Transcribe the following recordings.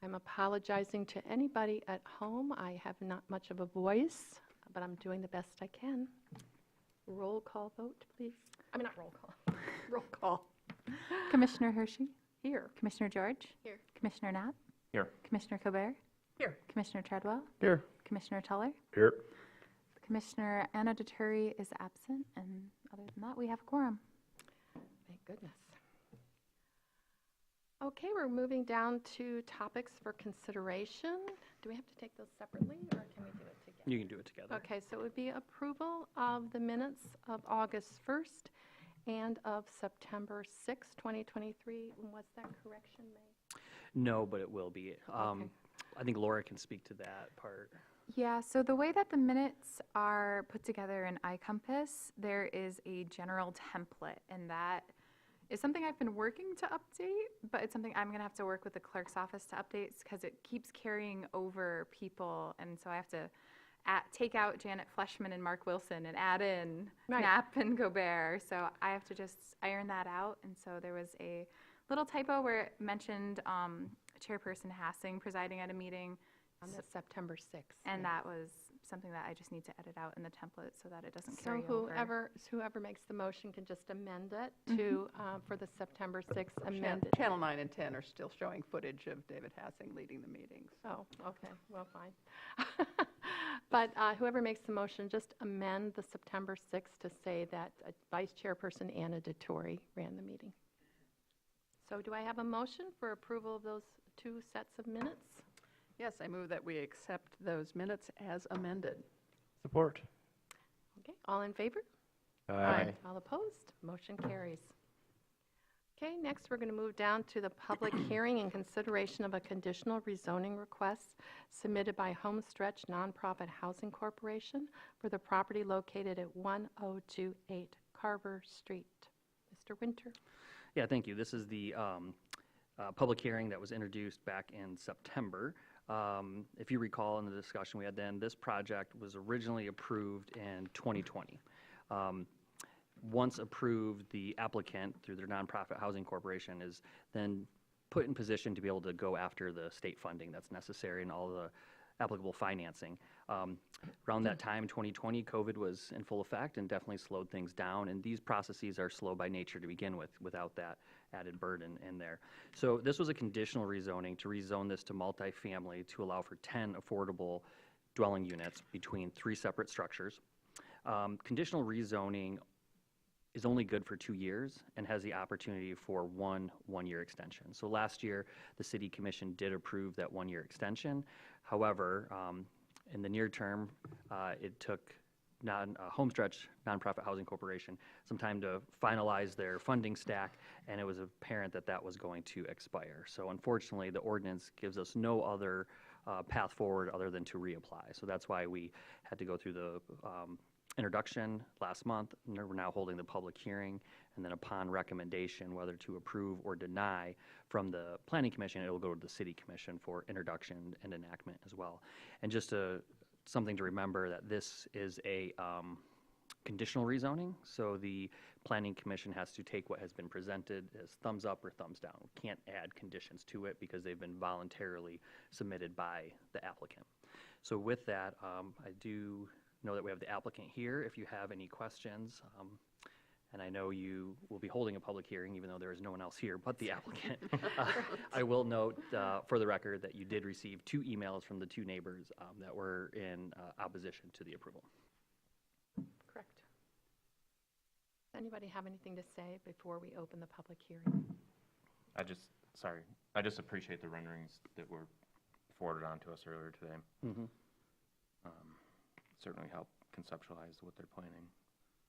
I'm apologizing to anybody at home. I have not much of a voice, but I'm doing the best I can. Roll call vote, please. I mean, not roll call. Roll call. Commissioner Hershey? Here. Commissioner George? Here. Commissioner Knapp? Here. Commissioner Colbert? Here. Commissioner Treadwell? Here. Commissioner Tuller? Here. Commissioner Anna Deturi is absent, and other than that, we have a quorum. Thank goodness. Okay, we're moving down to topics for consideration. Do we have to take those separately, or can we do it together? You can do it together. Okay, so it would be approval of the minutes of August 1st and of September 6th, 2023. Was that correction made? No, but it will be. Okay. I think Laura can speak to that part. Yeah, so the way that the minutes are put together in iCompass, there is a general template, and that is something I've been working to update, but it's something I'm going to have to work with the clerk's office to update because it keeps carrying over people, and so I have to take out Janet Fleshman and Mark Wilson and add in Right. Knapp and Gobert, so I have to just iron that out, and so there was a little typo where it mentioned Chairperson Hassing presiding at a meeting, On the September 6th. and that was something that I just need to edit out in the template so that it doesn't So carry over. whoever makes the motion can just amend it to, for the September 6th amended. Channel 9 and 10 are still showing footage of David Hassing leading the meetings. Oh, okay, well, fine. But whoever makes the motion, just amend the September 6th to say that Vice Chairperson Anna Deturi ran the meeting. So do I have a motion for approval of those two sets of minutes? Yes, I move that we accept those minutes as amended. Support. Okay, all in favor? Aye. All opposed? Motion carries. Okay, next we're going to move down to the public hearing and consideration of a conditional rezoning request submitted by Homestretch Nonprofit Housing Corporation for the property located at 1028 Carver Street. Mr. Winter. Yeah, thank you. This is the public hearing that was introduced back in September. If you recall in the discussion we had then, this project was originally approved in 2020. Once approved, the applicant, through their nonprofit housing corporation, is then put in position to be able to go after the state funding that's necessary and all the applicable financing. Around that time, 2020, COVID was in full effect and definitely slowed things down, and these processes are slow by nature to begin with, without that added burden in there. So this was a conditional rezoning to rezone this to multifamily to allow for 10 affordable dwelling units between 3 separate structures. Conditional rezoning is only good for 2 years and has the opportunity for one-year extension. So last year, the City Commission did approve that 1-year extension. However, in the near term, it took Homestretch Nonprofit Housing Corporation some time to finalize their funding stack, and it was apparent that that was going to expire. So unfortunately, the ordinance gives us no other path forward other than to reapply. So that's why we had to go through the introduction last month. We're now holding the public hearing, and then upon recommendation whether to approve or deny from the Planning Commission, it will go to the City Commission for introduction and enactment as well. And just something to remember, that this is a conditional rezoning, so the Planning Commission has to take what has been presented as thumbs up or thumbs down. We can't add conditions to it because they've been voluntarily submitted by the applicant. So with that, I do know that we have the applicant here if you have any questions. And I know you will be holding a public hearing even though there is no one else here but the applicant. I will note for the record that you did receive 2 emails from the 2 neighbors that were in opposition to the approval. Correct. Does anybody have anything to say before we open the public hearing? I just appreciate the renderings that were forwarded on to us earlier today. Mm-hmm. Certainly help conceptualize what they're planning.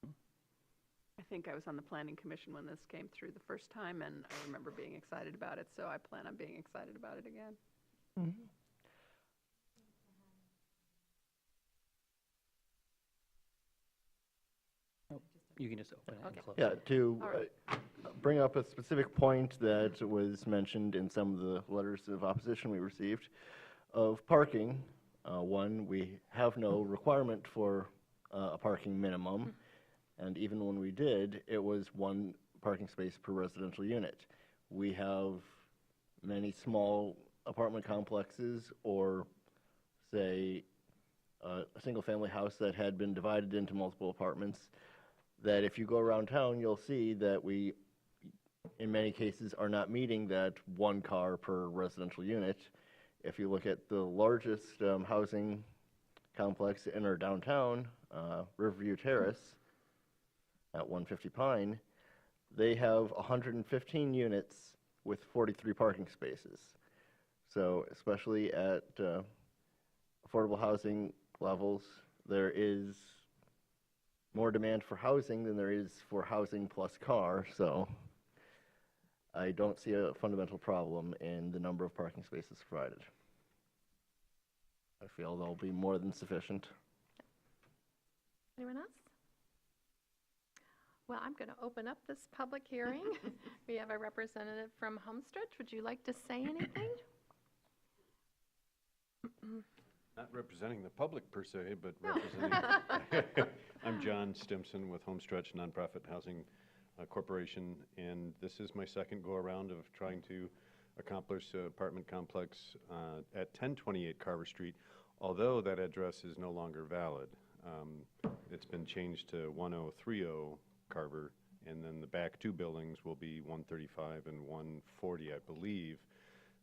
I think I was on the Planning Commission when this came through the first time, and I remember being excited about it, so I plan on being excited about it again. Mm-hmm. You can just open it Okay. and close Yeah, it. to All right. bring up a specific point that was mentioned in some of the letters of opposition we received of parking. One, we have no requirement for a parking minimum, and even when we did, it was 1 parking space per residential unit. We have many small apartment complexes or, say, a single-family house that had been divided into multiple apartments, that if you go around town, you'll see that we, in many cases, are not meeting that 1 car per residential unit. If you look at the largest housing complex in our downtown, Riverview Terrace, at 150 Pine, they have 115 units with 43 parking spaces. So especially at affordable housing levels, there is more demand for housing than there is for housing plus car, so I don't see a fundamental problem in the number of parking spaces provided. I feel they'll be more than sufficient. Anyone else? Well, I'm going to open up this public hearing. We have a representative from Homestretch. Would you like to say anything? Not representing the public per se, but representing. I'm John Stimson with Homestretch Nonprofit Housing Corporation, and this is my second go-around of trying to accomplish an apartment complex at 1028 Carver Street, although that address is no longer valid. It's been changed to 1030 Carver, and then the back 2 buildings will be 135 and 140, I believe.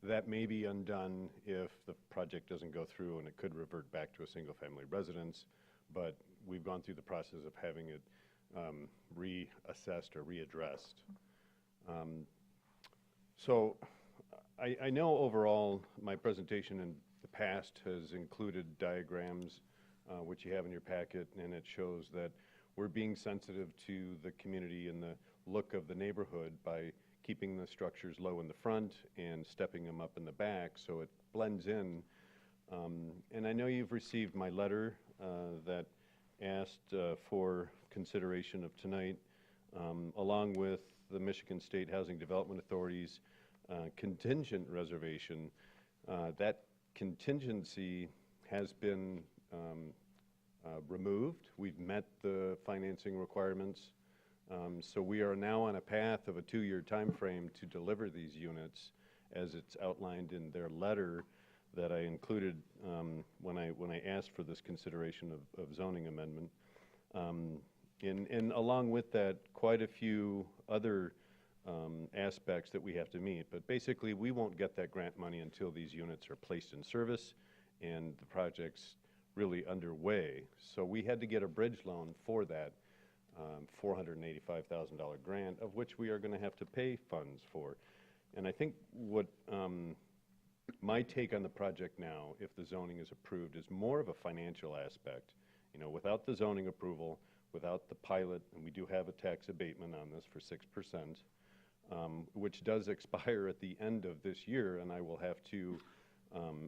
That may be undone if the project doesn't go through, and it could revert back to a single-family residence, but we've gone through the process of having it reassessed or readdressed. So I know overall my presentation in the past has included diagrams, which you have in your packet, and it shows that we're being sensitive to the community and the look of the neighborhood by keeping the structures low in the front and stepping them up in the back so it blends in. And I know you've received my letter that asked for consideration of tonight, along with the Michigan State Housing Development Authority's contingent reservation. That contingency has been removed. We've met the financing requirements. So we are now on a path of a 2-year time frame to deliver these units as it's outlined in their letter that I included when I asked for this consideration of zoning amendment. And along with that, quite a few other aspects that we have to meet. But basically, we won't get that grant money until these units are placed in service and the project's really underway. So we had to get a bridge loan for that $485,000 grant, of which we are going to have to pay funds for. And I think what my take on the project now, if the zoning is approved, is more of a financial aspect. You know, without the zoning approval, without the pilot, and we do have a tax abatement on this for 6%, which does expire at the end of this year, and I will have to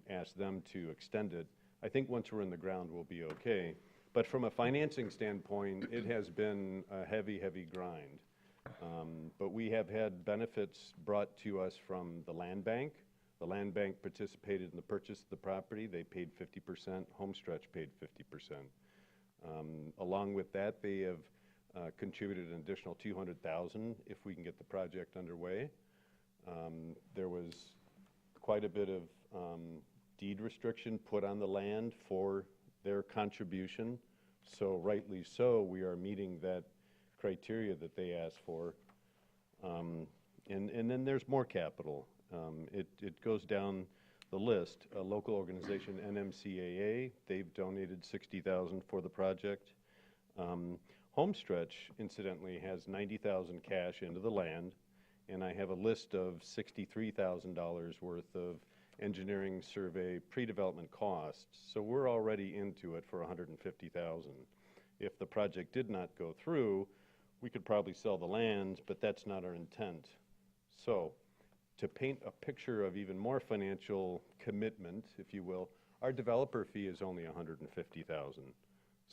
ask them to extend it. I think once we're in the ground, we'll be okay. But from a financing standpoint, it has been a heavy, heavy grind. But we have had benefits brought to us from the land bank. The land bank participated in the purchase of the property. They paid 50%. Homestretch paid 50%. Along with that, they have contributed an additional $200,000 if we can get the project underway. There was quite a bit of deed restriction put on the land for their contribution. So rightly so, we are meeting that criteria that they asked for. And then there's more capital. It goes down the list. A local organization, NMCAA, they've donated $60,000 for the project. Homestretch, incidentally, has $90,000 cash into the land, and I have a list of $63,000 worth of engineering survey pre-development costs. So we're already into it for $150,000. If the project did not go through, we could probably sell the land, but that's not our intent. So to paint a picture of even more financial commitment, if you will, our developer fee is only $150,000.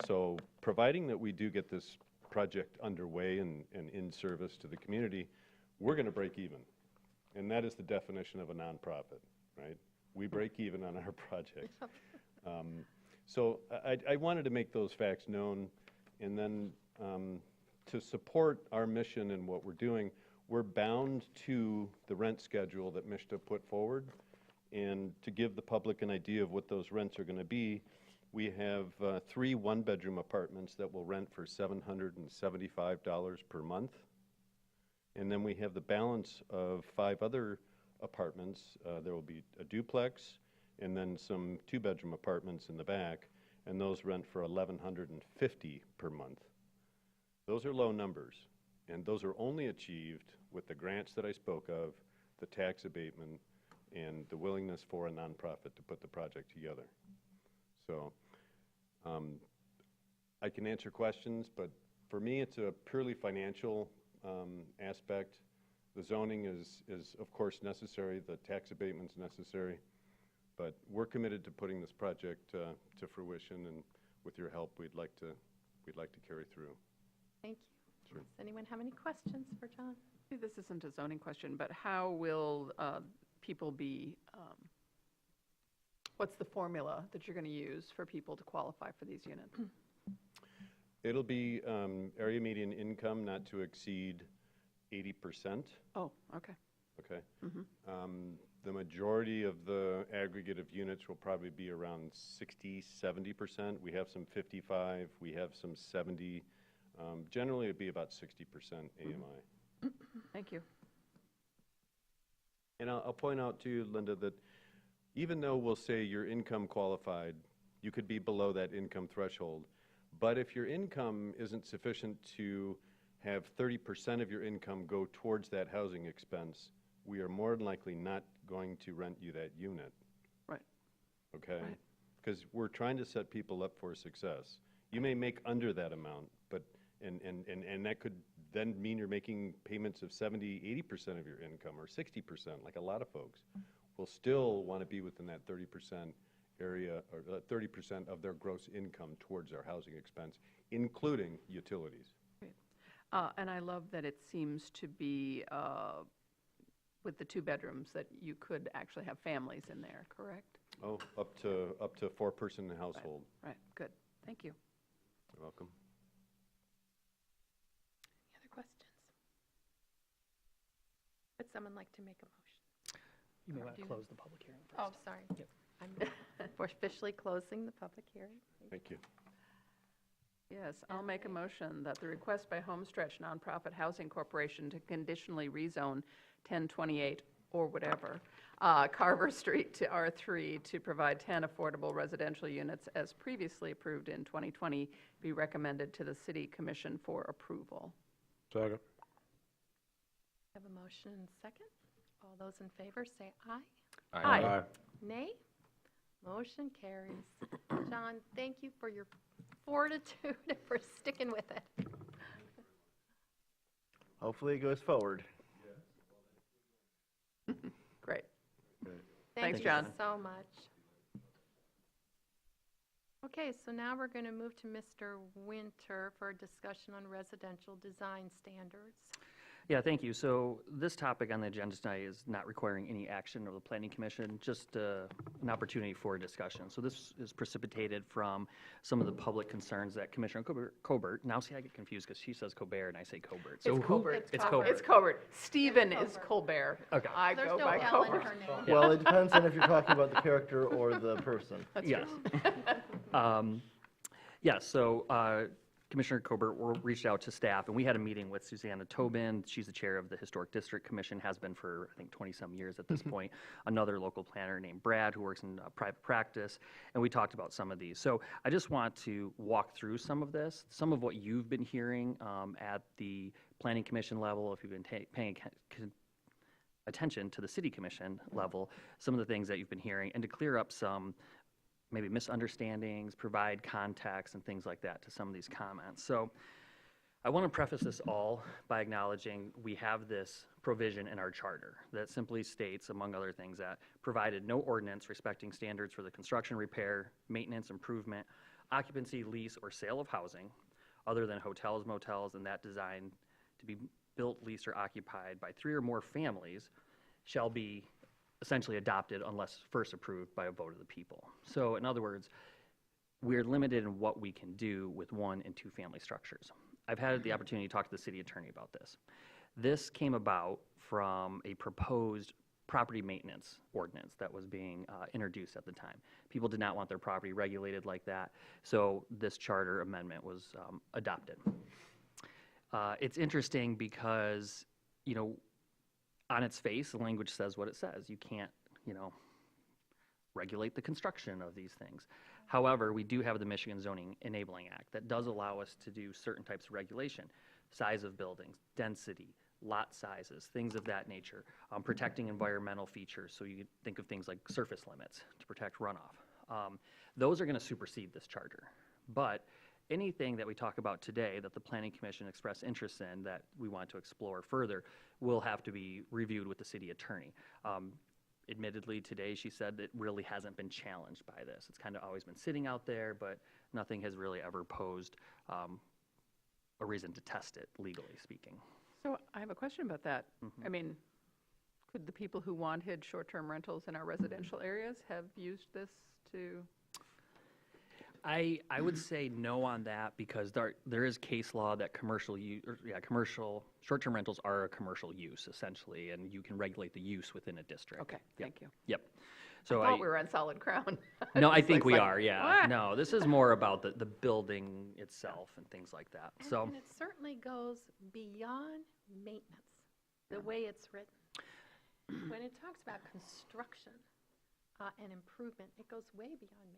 So providing that we do get this project underway and in service to the community, we're going to break even. And that is the definition of a nonprofit, right? We break even on our projects. So I wanted to make those facts known, and then to support our mission and what we're doing, we're bound to the rent schedule that MISTA put forward, And to give the public an idea of what those rents are going to be, we have 3 one-bedroom apartments that will rent for $775 per month. And then we have the balance of 5 other apartments. There will be a duplex and then some 2-bedroom apartments in the back, and those rent for $1,150 per month. Those are low numbers, and those are only achieved with the grants that I spoke of, the tax abatement, and the willingness for a nonprofit to put the project together. So I can answer questions, but for me, it's a purely financial aspect. The zoning is of course necessary, the tax abatement's necessary, but we're committed to putting this project to fruition, and with your help, we'd like to carry through. Thank you. Sure. Does anyone have any questions for John? This isn't a zoning question, but how will people be, what's the formula that you're going to use for people to qualify for these units? It'll be area median income not to exceed 80%. Oh, okay. Okay. The majority of the aggregate of units will probably be around 60, 70%. We have some 55, we have some 70. Generally, it'd be about 60% AMI. Thank you. And I'll point out to you, Linda, that even though we'll say you're income qualified, you could be below that income threshold. But if your income isn't sufficient to have 30% of your income go towards that housing expense, we are more than likely not going to rent you that unit. Right. Okay? Right. Because we're trying to set people up for success. You may make under that amount, but and that could then mean you're making payments of 70, 80% of your income, or 60%, like a lot of folks will still want to be within that 30% area, or 30% of their gross income towards their housing expense, including utilities. Great. And I love that it seems to be with the 2 bedrooms that you could actually have families in there, correct? Oh, up to 4-person household. Right, good. Thank you. You're welcome. Any other questions? Would someone like to make a motion? You may Or want do to you- close the public hearing first. Oh, sorry. Yep. We're officially closing the public hearing. Thank you. Yes, I'll make a motion that the request by Homestretch Nonprofit Housing Corporation to conditionally rezone 1028 or whatever, Carver Street to R3 to provide 10 affordable residential units as previously approved in 2020 be recommended to the City Commission for approval. Second. Have a motion and a second. All those in favor say aye. Aye. Nay? Motion carries. John, thank you for your fortitude and for sticking with it. Hopefully it goes forward. Great. Thank Thanks, you John. so much. Okay, so now we're going to move to Mr. Winter for a discussion on residential design standards. Yeah, thank you. So this topic on the agenda tonight is not requiring any action of the Planning Commission, just an opportunity for a discussion. So this is precipitated from some of the public concerns that Commissioner Colbert, now see I get confused because she says Colbert and I say Colbert. So It's who- Colbert. It's It's Colbert. Colbert. It's Colbert. Stephen is Colbert. Okay. I There's go no by L in Colbert. her name. Well, it depends on if you're talking about the character or the person. Yes. Yeah, so Commissioner Colbert reached out to staff, and we had a meeting with Susanna Tobin. She's the chair of the Historic District Commission, has been for, I think, 20-some years at this point. Another local planner named Brad, who works in private practice, and we talked about some of these. So I just want to walk through some of this, some of what you've been hearing at the Planning Commission level, if you've been paying attention to the City Commission level, some of the things that you've been hearing, and to clear up some maybe misunderstandings, provide context and things like that to some of these comments. So I want to preface this all by acknowledging we have this provision in our charter that simply states, among other things, that provided no ordinance respecting standards for the construction, repair, maintenance, improvement, occupancy, lease, or sale of housing other than hotels, motels, and that designed to be built, leased, or occupied by 3 or more families shall be essentially adopted unless first approved by a vote of the people. So in other words, we're limited in what we can do with 1- and 2-family structures. I've had the opportunity to talk to the city attorney about this. This came about from a proposed property maintenance ordinance that was being introduced at the time. People did not want their property regulated like that, so this charter amendment was adopted. It's interesting because, you know, on its face, the language says what it says. You can't, you know, regulate the construction of these things. However, we do have the Michigan Zoning Enabling Act that does allow us to do certain types of regulation, size of buildings, density, lot sizes, things of that nature, protecting environmental features. So you think of things like surface limits to protect runoff. Those are going to supersede this charter. But anything that we talk about today that the Planning Commission expressed interest in that we want to explore further will have to be reviewed with the city attorney. Admittedly, today she said it really hasn't been challenged by this. It's kind of always been sitting out there, but nothing has really ever posed a reason to test it, legally speaking. So I have a question about that. I mean, could the people who wanted short-term rentals in our residential areas have used this to? I would say no on that because there is case law that commercial short-term rentals are a commercial use essentially, and you can regulate the use within a district. Okay, thank you. Yep. I So thought we were on solid ground. no, I It's think we like, are. Yeah. what? No, this is more about the building itself and things like that. So And it certainly goes beyond maintenance, the way it's written. When it talks about construction and improvement, it goes way beyond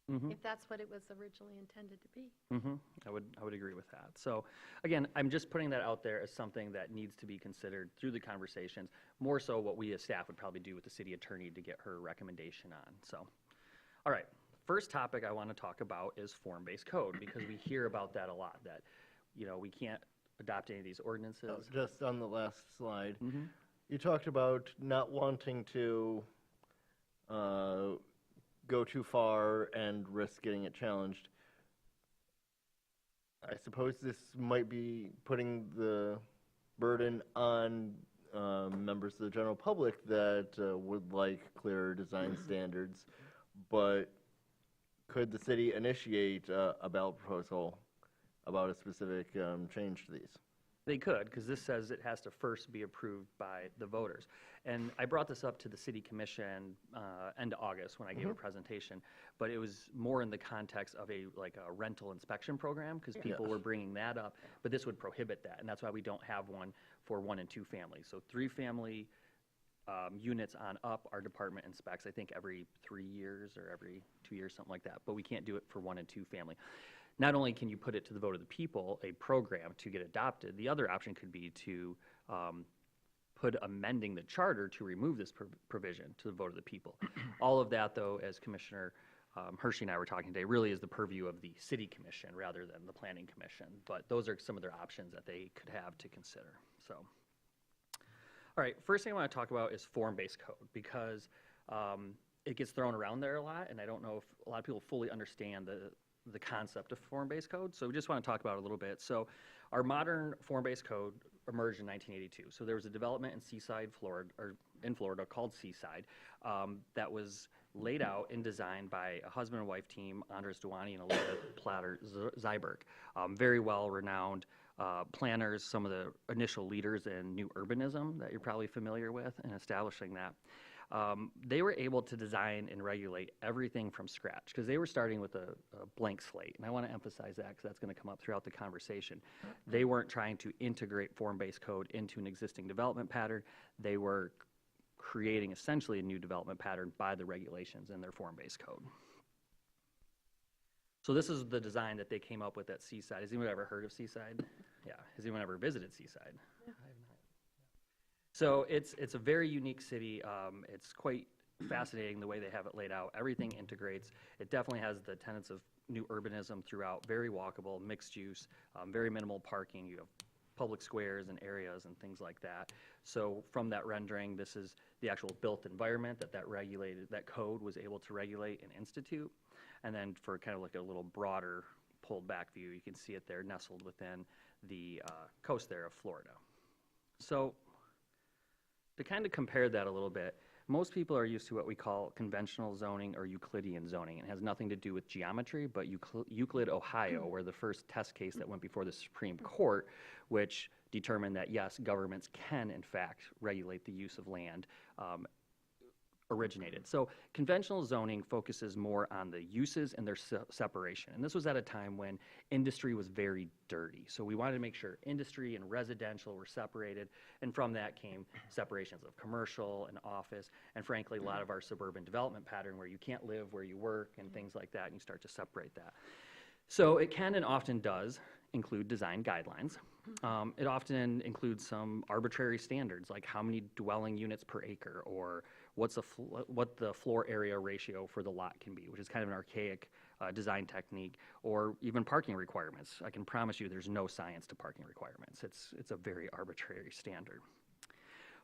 maintenance, if that's what it was originally intended to be. I would agree with that. So again, I'm just putting that out there as something that needs to be considered through the conversations, more so what we as staff would probably do with the city attorney to get her recommendation on. So, all right, first topic I want to talk about is form-based code, because we hear about that a lot, that, you know, we can't adopt any of these ordinances. Just on the last slide, you talked about not wanting to go too far and risk getting it challenged. I suppose this might be putting the burden on members of the general public that would like clearer design standards, but could the city initiate a ballot proposal about a specific change to these? They could, because this says it has to first be approved by the voters. And I brought this up to the city commission end of August when I gave a presentation, but it was more in the context of a rental inspection program, because people were bringing that up, but this would prohibit that, and that's why we don't have one for 1 and 2 families. So 3-family units on up, our department inspects, I think every 3 years or every 2 years, something like that, but we can't do it for 1 and 2 family. Not only can you put it to the vote of the people, a program to get adopted, the other option could be to put amending the charter to remove this provision to the vote of the people. All of that, though, as Commissioner Hershey and I were talking today, really is the purview of the city commission rather than the planning commission. But those are some of their options that they could have to consider. So, all right, first thing I want to talk about is form-based code, because it gets thrown around there a lot, and I don't know if a lot of people fully understand the concept of form-based code. So we just want to talk about it a little bit. So our modern form-based code emerged in 1982. So there was a development in Seaside, Florida, or in Florida, called Seaside, that was laid out and designed by a husband and wife team, Andres Duani and Elizabeth Platter-Zyberg. Very well-renowned planners, some of the initial leaders in new urbanism that you're probably familiar with in establishing that. They were able to design and regulate everything from scratch, because they were starting with a blank slate. And I want to emphasize that, because that's going to come up throughout the conversation. They weren't trying to integrate form-based code into an existing development pattern. They were creating essentially a new development pattern by the regulations in their form-based code. So this is the design that they came up with at Seaside. Has anyone ever heard of Seaside? Yeah. Has anyone ever visited Seaside? Yeah. So it's a very unique city. It's quite fascinating the way they have it laid out. Everything integrates. It definitely has the tenets of new urbanism throughout. Very walkable, mixed use, very minimal parking. You have public squares and areas and things like that. So from that rendering, this is the actual built environment that code was able to regulate and institute. And then for kind of like a little broader pulled back view, you can see it there nestled within the coast there of Florida. So to kind of compare that a little bit, most people are used to what we call conventional zoning or Euclidean zoning. It has nothing to do with geometry, but Euclid, Ohio, where the first test case that went before the Supreme Court, which determined that, yes, governments can, in fact, regulate the use of land originated. So conventional zoning focuses more on the uses and their separation. And this was at a time when industry was very dirty. So we wanted to make sure industry and residential were separated. And from that came separations of commercial and office. And frankly, a lot of our suburban development pattern where you can't live where you work and things like that, and you start to separate that. So it can and often does include design guidelines. It often includes some arbitrary standards, like how many dwelling units per acre, or what the floor area ratio for the lot can be, which is kind of an archaic design technique, or even parking requirements. I can promise you there's no science to parking requirements. It's a very arbitrary standard.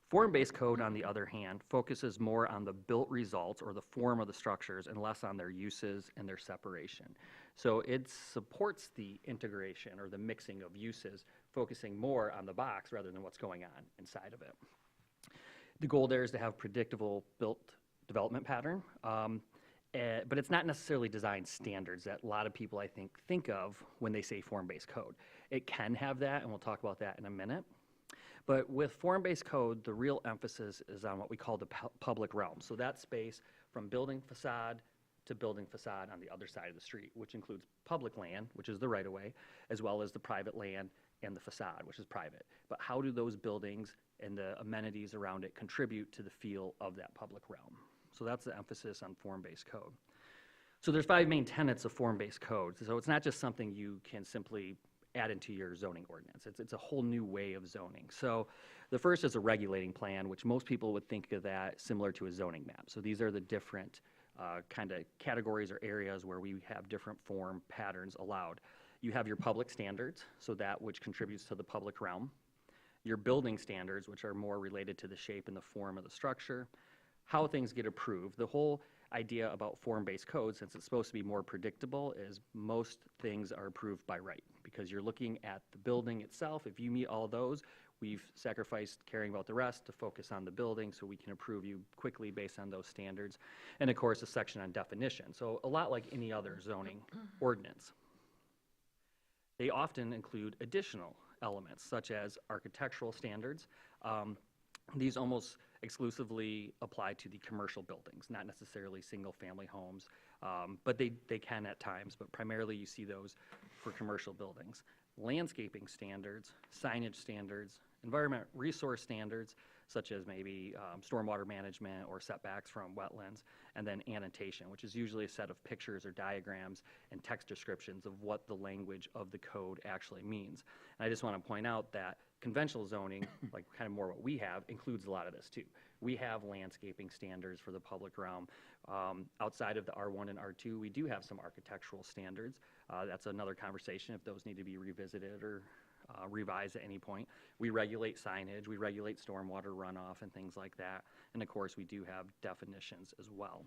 Form-based code, on the other hand, focuses more on the built results or the form of the structures and less on their uses and their separation. So it supports the integration or the mixing of uses, focusing more on the box rather than what's going on inside of it. The goal there is to have predictable built development pattern, but it's not necessarily design standards that a lot of people, I think of when they say form-based code. It can have that, and we'll talk about that in a minute. But with form-based code, the real emphasis is on what we call the public realm. So that space from building facade to building facade on the other side of the street, which includes public land, which is the right-of-way, as well as the private land and the facade, which is private. But how do those buildings and the amenities around it contribute to the feel of that public realm? So that's the emphasis on form-based code. So there's 5 main tenets of form-based code. So it's not just something you can simply add into your zoning ordinance. It's a whole new way of zoning. So the first is a regulating plan, which most people would think of that similar to a zoning map. So these are the different kind of categories or areas where we have different form patterns allowed. You have your public standards, so that which contributes to the public realm. Your building standards, which are more related to the shape and the form of the structure. How things get approved. The whole idea about form-based code, since it's supposed to be more predictable, is most things are approved by right, because you're looking at the building itself. If you meet all those, we've sacrificed caring about the rest to focus on the building, so we can approve you quickly based on those standards. And of course, a section on definition. So a lot like any other zoning ordinance. They often include additional elements, such as architectural standards. These almost exclusively apply to the commercial buildings, not necessarily single-family homes, but they can at times, but primarily you see those for commercial buildings. Landscaping standards, signage standards, environment resource standards, such as maybe stormwater management or setbacks from wetlands, and then annotation, which is usually a set of pictures or diagrams and text descriptions of what the language of the code actually means. And I just want to point out that conventional zoning, like kind of more what we have, includes a lot of this too. We have landscaping standards for the public realm. Outside of the R1 and R2, we do have some architectural standards. That's another conversation if those need to be revisited or revised at any point. We regulate signage, we regulate stormwater runoff and things like that. And of course, we do have definitions as well.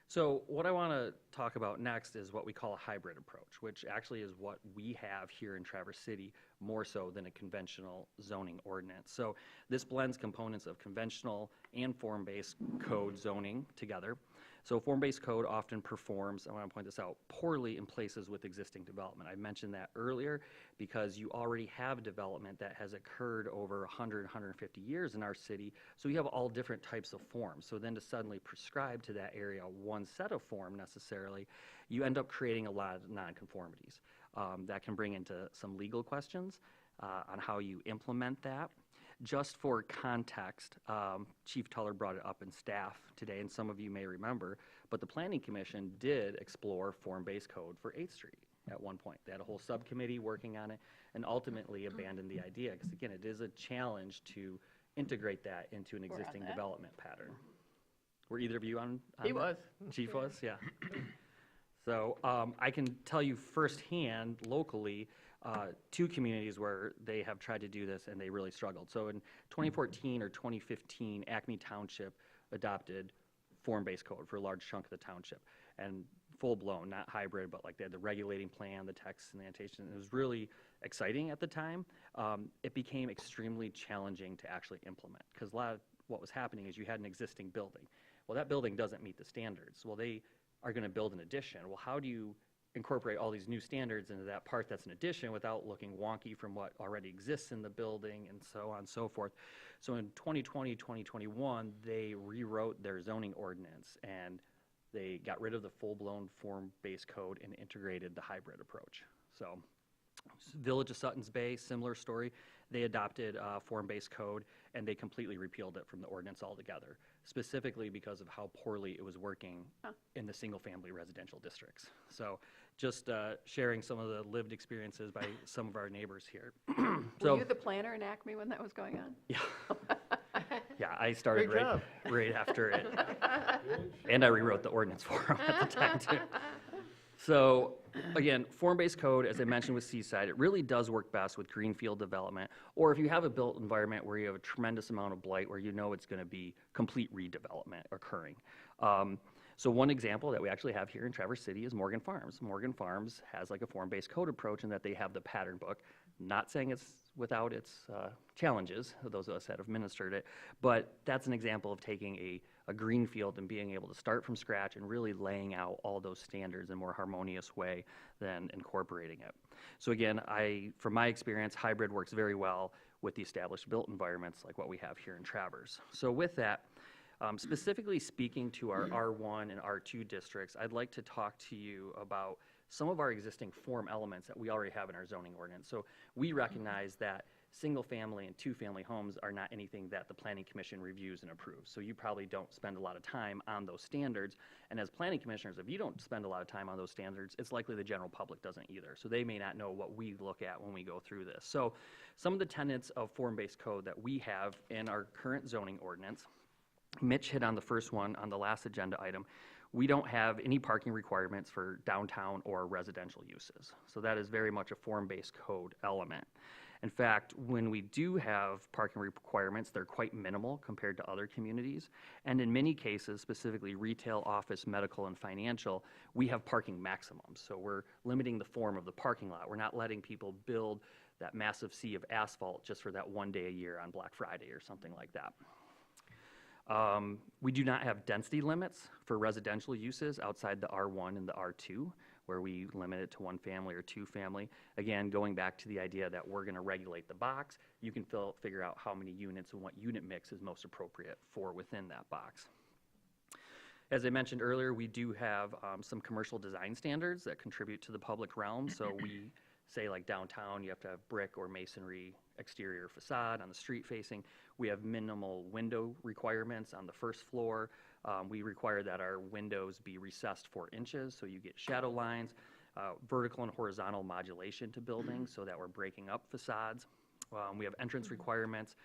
So what I want to talk about next is what we call a hybrid approach, which actually is what we have here in Traverse City more so than a conventional zoning ordinance. So this blends components of conventional and form-based code zoning together. So form-based code often performs, I want to point this out, poorly in places with existing development. I mentioned that earlier because you already have development that has occurred over 100, 150 years in our city. So you have all different types of forms. So then to suddenly prescribe to that area one set of form necessarily, you end up creating a lot of nonconformities. That can bring into some legal questions on how you implement that. Just for context, Chief Tuller brought it up in staff today, and some of you may remember, but the Planning Commission did explore form-based code for 8th Street at one point. They had a whole subcommittee working on it and ultimately abandoned the idea because, again, it is a challenge to integrate that into an existing development pattern. Were either of you on He that? was. Chief was, yeah. So I can tell you firsthand, locally, 2 communities where they have tried to do this and they really struggled. So in 2014 or 2015, Acme Township adopted form-based code for a large chunk of the township. And full-blown, not hybrid, but like they had the regulating plan, the text and the annotation. It was really exciting at the time. It became extremely challenging to actually implement because a lot of what was happening is you had an existing building. Well, that building doesn't meet the standards. Well, they are going to build an addition. Well, how do you incorporate all these new standards into that part that's an addition without looking wonky from what already exists in the building and so on and so forth. So in 2020, 2021, they rewrote their zoning ordinance and they got rid of the full-blown form-based code and integrated the hybrid approach. So Village of Sutton's Bay, similar story. They adopted form-based code and they completely repealed it from the ordinance altogether, specifically because of how poorly it was working in the single-family residential districts. So just sharing some of the lived experiences by some of our neighbors here. Were you the planner in Acme when that was going on? Yeah. Yeah, I started Great job. right after it. And I rewrote the ordinance for them at the time, too. So, again, form-based code, as I mentioned with Seaside, it really does work best with greenfield development, or if you have a built environment where you have a tremendous amount of blight, where you know it's going to be complete redevelopment occurring. So one example that we actually have here in Traverse City is Morgan Farms. Morgan Farms has like a form-based code approach in that they have the pattern book. Not saying it's without its challenges, those of us that have administered it, but that's an example of taking a greenfield and being able to start from scratch and really laying out all those standards in a more harmonious way than incorporating it. So again, from my experience, hybrid works very well with the established built environments like what we have here in Traverse. So with that, specifically speaking to our R1 and R2 districts, I'd like to talk to you about some of our existing form elements that we already have in our zoning ordinance. So we recognize that single-family and two-family homes are not anything that the Planning Commission reviews and approves. So you probably don't spend a lot of time on those standards. And as planning commissioners, if you don't spend a lot of time on those standards, it's likely the general public doesn't either. So they may not know what we look at when we go through this. So some of the tenets of form-based code that we have in our current zoning ordinance, Mitch hit on the first one on the last agenda item. We don't have any parking requirements for downtown or residential uses. So that is very much a form-based code element. In fact, when we do have parking requirements, they're quite minimal compared to other communities. And in many cases, specifically retail, office, medical, and financial, we have parking maximums. So we're limiting the form of the parking lot. We're not letting people build that massive sea of asphalt just for that one day a year on Black Friday or something like that. We do not have density limits for residential uses outside the R1 and the R2, where we limit it to one family or two family. Again, going back to the idea that we're going to regulate the box, you can figure out how many units and what unit mix is most appropriate for within that box. As I mentioned earlier, we do have some commercial design standards that contribute to the public realm. So we say like downtown, you have to have brick or masonry exterior facade on the street facing. We have minimal window requirements on the first floor. We require that our windows be recessed 4 inches so you get shadow lines, vertical and horizontal modulation to buildings so that we're breaking up facades. We have entrance requirements,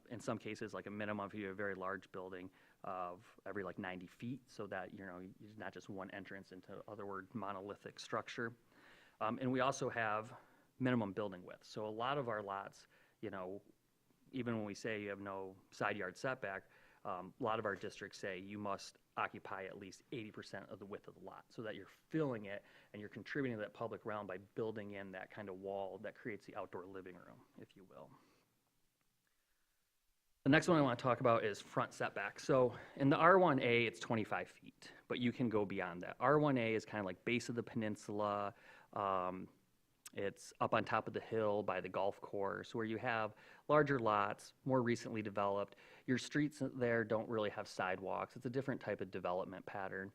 in some cases like a minimum if you have a very large building of every like 90 feet so that it's not just one entrance into other word monolithic structure. And we also have minimum building width. So a lot of our lots, even when we say you have no side yard setback, a lot of our districts say you must occupy at least 80% of the width of the lot so that you're filling it and you're contributing to that public realm by building in that kind of wall that creates the outdoor living room, if you will. The next one I want to talk about is front setback. So in the R1A, it's 25 feet, but you can go beyond that. R1A is kind of like base of the peninsula. It's up on top of the hill by the golf course where you have larger lots, more recently developed. Your streets there don't really have sidewalks. It's a different type of development pattern.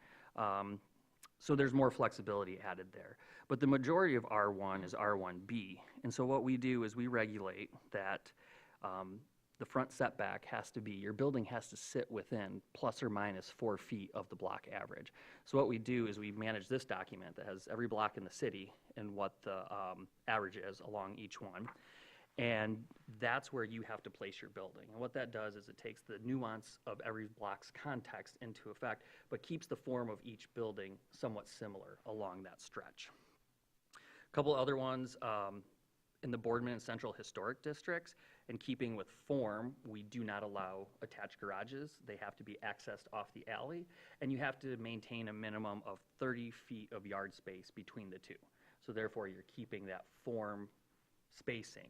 So there's more flexibility added there. But the majority of R1 is R1B. And so what we do is we regulate that the front setback has to be, your building has to sit within plus or minus 4 feet of the block average. So what we do is we manage this document that has every block in the city and what the average is along each one. And that's where you have to place your building. And what that does is it takes the nuance of every block's context into effect, but keeps the form of each building somewhat similar along that stretch. A couple other ones, in the Boardman and Central Historic Districts, in keeping with form, we do not allow attached garages. They have to be accessed off the alley, and you have to maintain a minimum of 30 feet of yard space between the two. So therefore, you're keeping that form spacing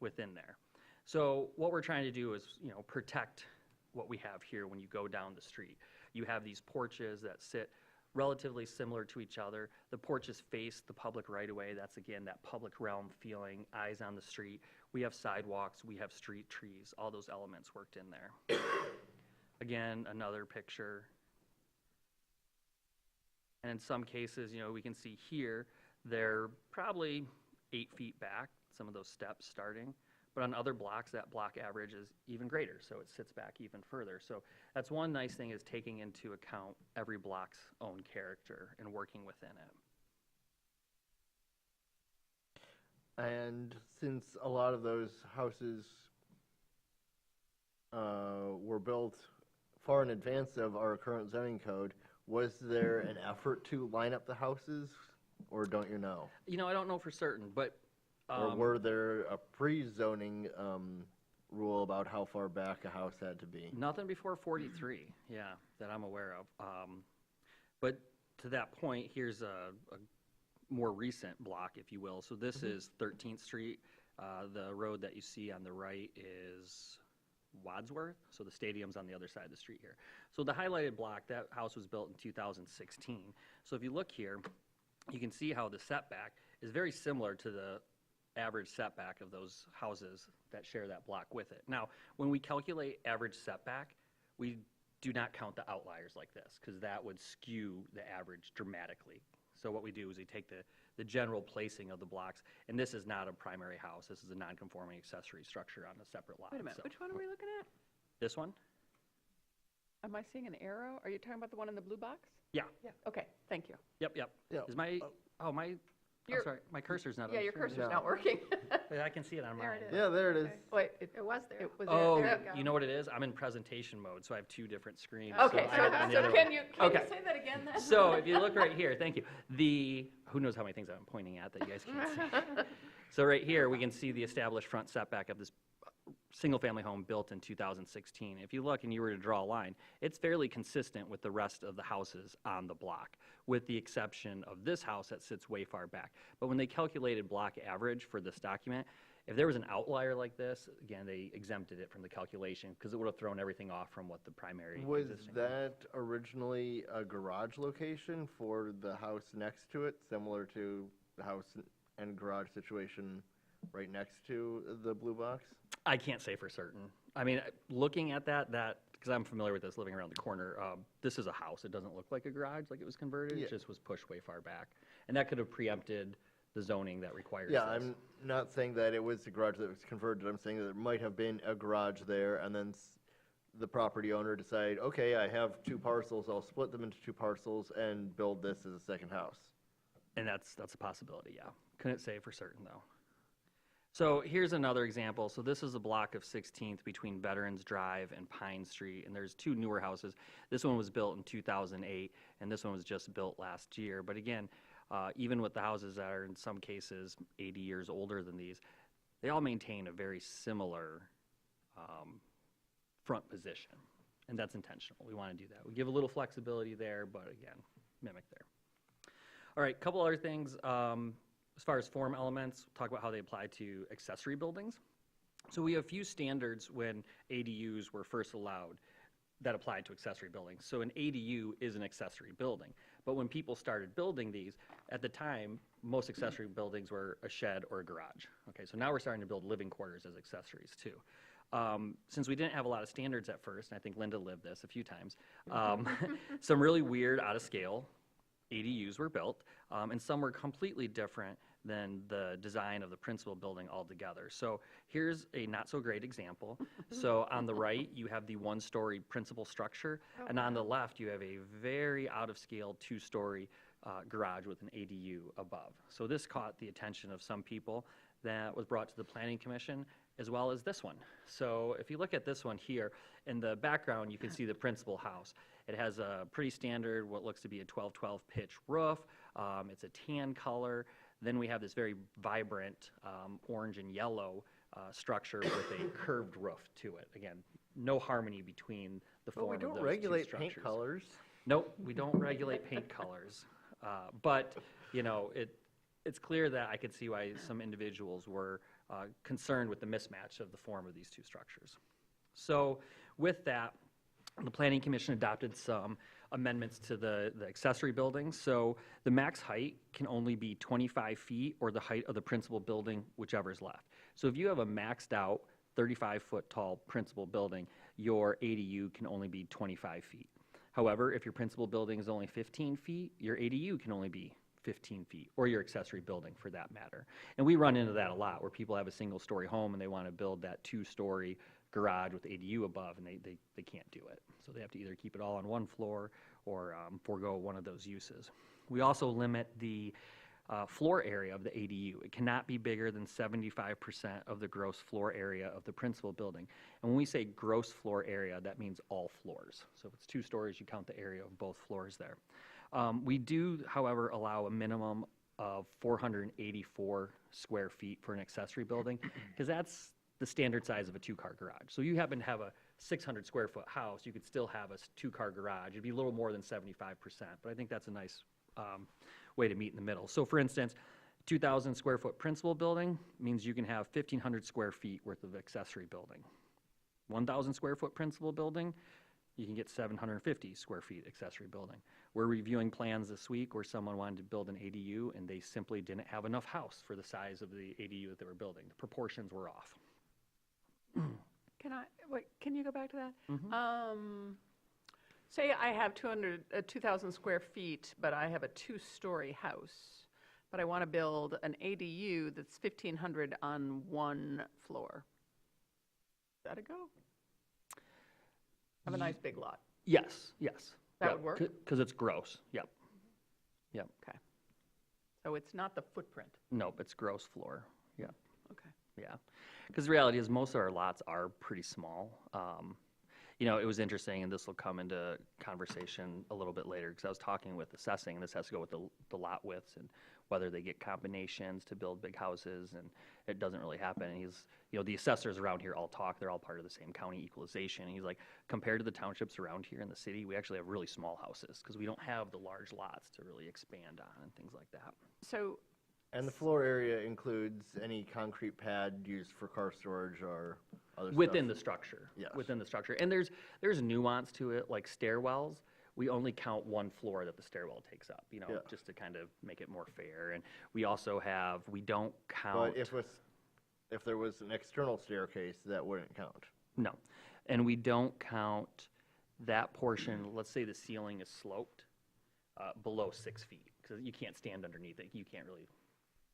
within there. So what we're trying to do is, protect what we have here when you go down the street. You have these porches that sit relatively similar to each other. The porches face the public right-of-way. That's, again, that public realm feeling, eyes on the street. We have sidewalks, we have street trees, all those elements worked in there. Again, another picture. And in some cases, we can see here, they're probably 8 feet back, some of those steps starting. But on other blocks, that block average is even greater, so it sits back even further. So that's one nice thing, is taking into account every block's own character and working within it. And since a lot of those houses were built far in advance of our current zoning code, was there an effort to line up the houses, or don't you know? I don't know for certain, but Or were there a pre-zoning rule about how far back a house had to be? nothing before 43, yeah, that I'm aware of. But to that point, here's a more recent block, if you will. So this is 13th Street. The road that you see on the right is Wadsworth, so the stadium's on the other side of the street here. So the highlighted block, that house was built in 2016. So if you look here, you can see how the setback is very similar to the average setback of those houses that share that block with it. Now, when we calculate average setback, we do not count the outliers like this, because that would skew the average dramatically. So what we do is we take the general placing of the blocks, and this is not a primary house. This is a non-conforming accessory structure on a separate lot. Wait a minute, So which one are we looking at? this one? Am I seeing an arrow? Are you talking about the one in the blue box? Yeah. Okay, thank you. Yep. Yeah. Is my, I'm Your- sorry, my cursor's not on Yeah, the your screen. cursor's No. not working. I can see it on There mine. it is. Yeah, there it is. Wait, It was there. it was Oh, there. you go. you know what it is? I'm in presentation mode, so I have 2 different screens. Okay, I have it on the so other can one. you Okay. say that again then? So if you look right here, thank you. Who knows how many things I'm pointing at that you guys can't see. So right here, we can see the established front setback of this single-family home built in 2016. If you look and you were to draw a line, it's fairly consistent with the rest of the houses on the block, with the exception of this house that sits way far back. But when they calculated block average for this document, if there was an outlier like this, again, they exempted it from the calculation because it would have thrown everything off from what the primary Was existing. that originally a garage location for the house next to it, similar to the house and garage situation right next to the blue box? I can't say for certain. I mean, looking at that, because I'm familiar with this, living around the corner, this is a house. It doesn't look like a garage, like it was converted. Yeah. It just was pushed way far back. And that could have preempted the zoning that requires Yeah, this. I'm not saying that it was a garage that was converted. I'm saying that there might have been a garage there, and then the property owner decided, okay, I have 2 parcels, I'll split them into 2 parcels and build this as a second house. And that's a possibility, yeah. Couldn't say for certain, though. So here's another example. So this is a block of 16th between Veterans Drive and Pine Street, and there's 2 newer houses. This one was built in 2008, and this one was just built last year. But again, even with the houses that are in some cases 80 years older than these, they all maintain a very similar front position, and that's intentional. We want to do that. We give a little flexibility there, but again, mimic there. All right, couple other things. As far as form elements, we'll talk about how they apply to accessory buildings. So we have a few standards when ADUs were first allowed that applied to accessory buildings. So an ADU is an accessory building. But when people started building these, at the time, most accessory buildings were a shed or a garage. Okay, so now we're starting to build living quarters as accessories too. Since we didn't have a lot of standards at first, and I think Linda lived this a few times, some really weird, out of scale ADUs were built, and some were completely different than the design of the principal building altogether. So here's a not so great example. So on the right, you have the 1-story principal structure, and on the left, you have a very out of scale 2-story garage with an ADU above. So this caught the attention of some people. That was brought to the Planning Commission, as well as this one. So if you look at this one here, in the background, you can see the principal house. It has a pretty standard, what looks to be a 12-12 pitch roof. It's a tan color. Then we have this very vibrant orange and yellow structure with a curved roof to it. Again, no harmony between the But form we of don't those regulate two paint structures. colors. Nope, we don't regulate paint colors. But, you know, it's clear that I could see why some individuals were concerned with the mismatch of the form of these two structures. So with that, the Planning Commission adopted some amendments to the accessory buildings. So the max height can only be 25 feet or the height of the principal building, whichever is left. So if you have a maxed out 35-foot tall principal building, your ADU can only be 25 feet. However, if your principal building is only 15 feet, your ADU can only be 15 feet, or your accessory building for that matter. And we run into that a lot, where people have a single-story home and they want to build that 2-story garage with ADU above, and they can't do it. So they have to either keep it all on one floor or forego one of those uses. We also limit the floor area of the ADU. It cannot be bigger than 75% of the gross floor area of the principal building. And when we say gross floor area, that means all floors. So if it's 2 stories, you count the area of both floors there. We do, however, allow a minimum of 484 square feet for an accessory building, because that's the standard size of a 2-car garage. So you happen to have a 600 square foot house, you could still have a 2-car garage. It'd be a little more than 75%, but I think that's a nice way to meet in the middle. So for instance, 2,000 square foot principal building means you can have 1,500 square feet worth of accessory building. 1,000 square foot principal building, you can get 750 square feet accessory building. We're reviewing plans this week where someone wanted to build an ADU and they simply didn't have enough house for the size of the ADU that they were building. The proportions were off. Can you go back to that? Say I have 2,000 square feet, but I have a 2-story house, but I want to build an ADU that's 1,500 on one floor. Is that a go? I have a nice big lot. Yes. That would work? Because it's gross, yep. Okay. So it's not the footprint? Nope, it's gross floor, yeah. Okay. Yeah, because the reality is most of our lots are pretty small. You know, it was interesting, and this will come into conversation a little bit later, because I was talking with assessing, and this has to go with the lot widths and whether they get combinations to build big houses, and it doesn't really happen. And he's, you know, the assessors around here all talk, they're all part of the same county equalization. And he's like, compared to the townships around here in the city, we actually have really small houses, because we don't have the large lots to really expand on and things like that. So, And the floor area includes any concrete pad used for car storage or other stuff? Within the structure. Yes. Within the structure. And there's nuance to it, like stairwells. We only count one floor that the stairwell takes up, you know, Yeah. just to kind of make it more fair. And we also have, we don't count. But if there was an external staircase, that wouldn't count. No. And we don't count that portion, let's say the ceiling is sloped below 6 feet, because you can't stand underneath it. You can't really,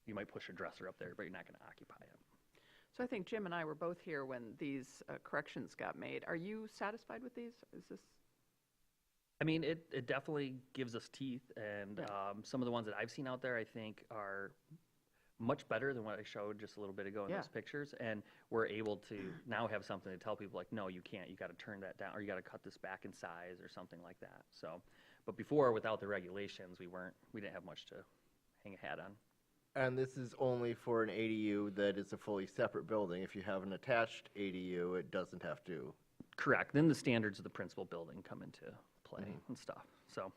you might push a dresser up there, but you're not going to occupy it. So I think Jim and I were both here when these corrections got made. Are you satisfied with these? Is this? I mean, it definitely gives us teeth, and Yeah. some of the ones that I've seen out there, I think, are much better than what I showed just a little bit ago in Yeah. those pictures. And we're able to now have something to tell people, like, no, you can't. You got to turn that down, or you got to cut this back in size, or something like that. So, but before, without the regulations, we didn't have much to hang a hat on. And this is only for an ADU that is a fully separate building. If you have an attached ADU, it doesn't have to. Correct. Then the standards of the principal building come into play and stuff. So,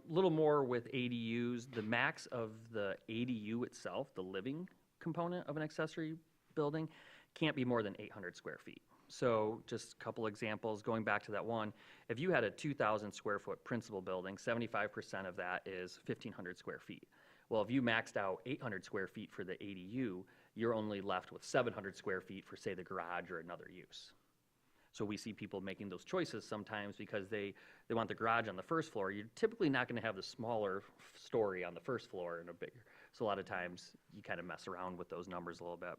little more with ADUs. The max of the ADU itself, the living component of an accessory building, can't be more than 800 square feet. So just a couple examples, going back to that one, if you had a 2,000 square foot principal building, 75% of that is 1,500 square feet. Well, if you maxed out 800 square feet for the ADU, you're only left with 700 square feet for, say, the garage or another use. So we see people making those choices sometimes because they want the garage on the first floor. You're typically not going to have the smaller story on the first floor and a bigger. So a lot of times you kind of mess around with those numbers a little bit.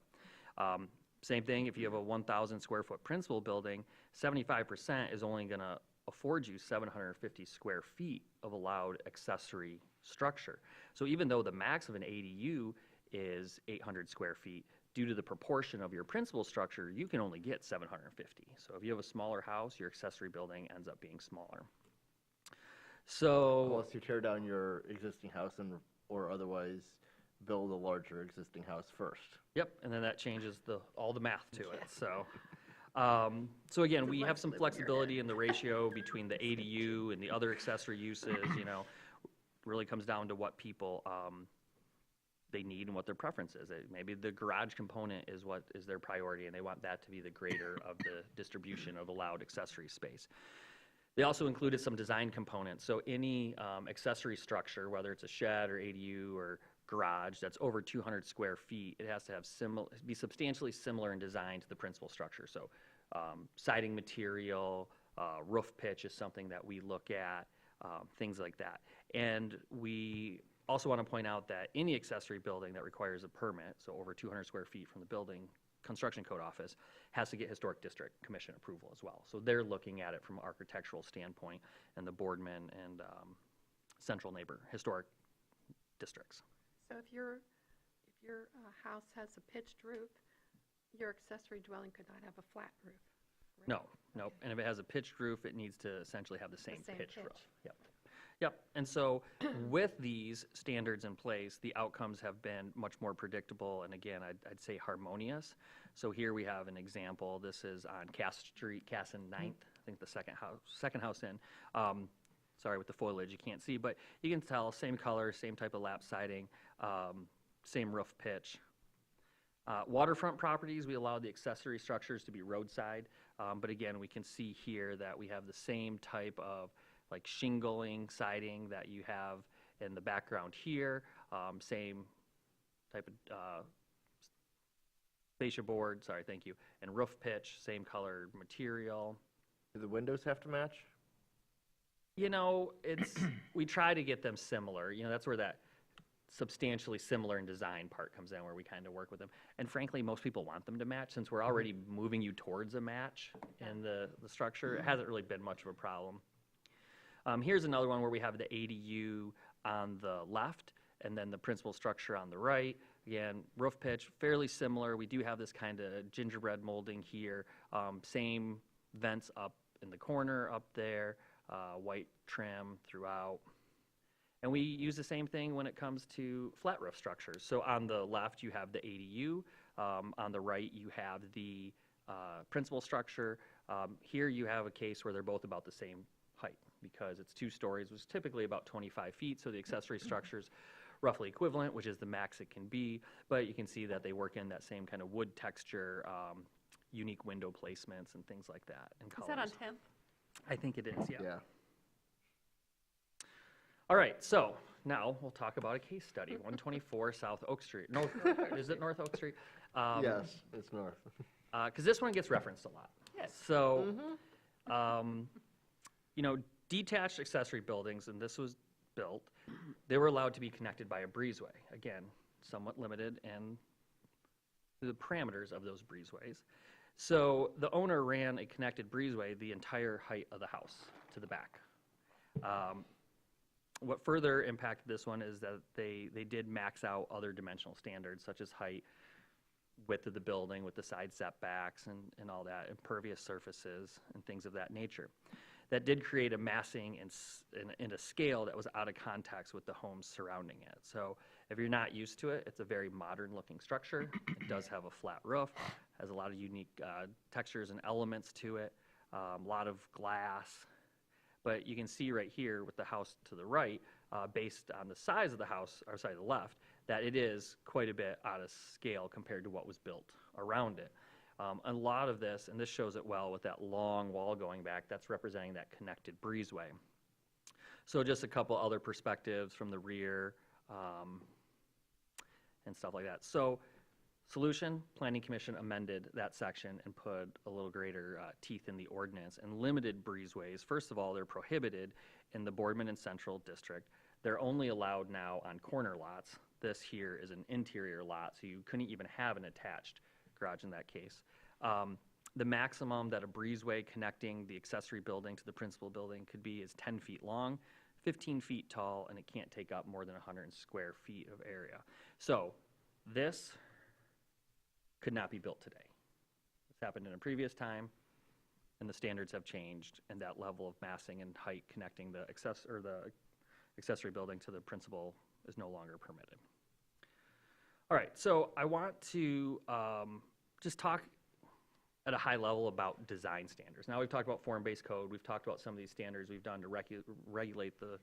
Same thing, if you have a 1,000 square foot principal building, 75% is only going to afford you 750 square feet of allowed accessory structure. So even though the max of an ADU is 800 square feet, due to the proportion of your principal structure, you can only get 750. So if you have a smaller house, your accessory building ends up being smaller. So, Unless you tear down your existing house or otherwise build a larger existing house first. yep, and then that changes all the math to it. So, so again, we have some flexibility in the ratio between the ADU and the other accessory uses. You know, really comes down to what people they need and what their preference is. Maybe the garage component is what is their priority, and they want that to be the greater of the distribution of allowed accessory space. They also included some design components. So any accessory structure, whether it's a shed or ADU or garage that's over 200 square feet, it has to have be substantially similar in design to the principal structure. So siding material, roof pitch is something that we look at, things like that. And we also want to point out that any accessory building that requires a permit, so over 200 square feet from the building construction code office, has to get Historic District Commission approval as well. So they're looking at it from an architectural standpoint, and the Boardman and Central Neighbor Historic Districts. So if your house has a pitched roof, your accessory dwelling could not have a flat roof? Right? No, nope. And if it has a pitched roof, it needs to essentially have the same same pitched pitch. roof. Yep. Yep. And so with these standards in place, the outcomes have been much more predictable and, again, I'd say harmonious. So here we have an example. This is on Cass Street, Cass and 9th, I think the second house in. Sorry, with the foliage you can't see, but you can tell same color, same type of lap siding, same roof pitch. Waterfront properties, we allowed the accessory structures to be roadside, but again, we can see here that we have the same type of like shingling, siding that you have in the background here, same type of fascia board, sorry, thank you, and roof pitch, same colored material. Do the windows have to match? You know, we try to get them similar. You know, that's where that substantially similar in design part comes in, where we kind of work with them. And frankly, most people want them to match, since we're already moving you towards a match in the structure. It hasn't really been much of a problem. Here's another one where we have the ADU on the left and then the principal structure on the right. Again, roof pitch, fairly similar. We do have this kind of gingerbread molding here. Same vents up in the corner up there, white trim throughout. And we use the same thing when it comes to flat roof structures. So on the left, you have the ADU. On the right, you have the principal structure. Here you have a case where they're both about the same height, because it's 2 stories, which is typically about 25 feet. So the accessory structure's roughly equivalent, which is the max it can be. But you can see that they work in that same kind of wood texture, unique window placements and things like that, and colors. Is that on 10th? I think it is, yeah. Yeah. All right, so now we'll talk about a case study, 124 South Oak Street. Is it North Oak Street? Yes, it's north. Because this one gets referenced a lot. Yes. So, you know, detached accessory buildings, and this was built, they were allowed to be connected by a breezeway. Again, somewhat limited in the parameters of those breezeways. So the owner ran a connected breezeway the entire height of the house to the back. What further impacted this one is that they did max out other dimensional standards, such as height, width of the building with the side setbacks and all that, impervious surfaces and things of that nature. That did create a massing in a scale that was out of context with the homes surrounding it. So if you're not used to it, it's a very modern looking structure. It does have a flat roof, has a lot of unique textures and elements to it, a lot of glass. But you can see right here with the house to the right, based on the size of the house, or sorry, the left, that it is quite a bit out of scale compared to what was built around it. A lot of this, and this shows it well with that long wall going back, that's representing that connected breezeway. So just a couple other perspectives from the rear and stuff like that. So solution, Planning Commission amended that section and put a little greater teeth in the ordinance and limited breezeways. First of all, they're prohibited in the Boardman and Central District. They're only allowed now on corner lots. This here is an interior lot, so you couldn't even have an attached garage in that case. The maximum that a breezeway connecting the accessory building to the principal building could be is 10 feet long, 15 feet tall, and it can't take up more than 100 square feet of area. So this could not be built today. This happened in a previous time, and the standards have changed, and that level of massing and height connecting the accessory building to the principal is no longer permitted. All right, so I want to just talk at a high level about design standards. Now we've talked about form-based code, we've talked about some of these standards we've done to regulate the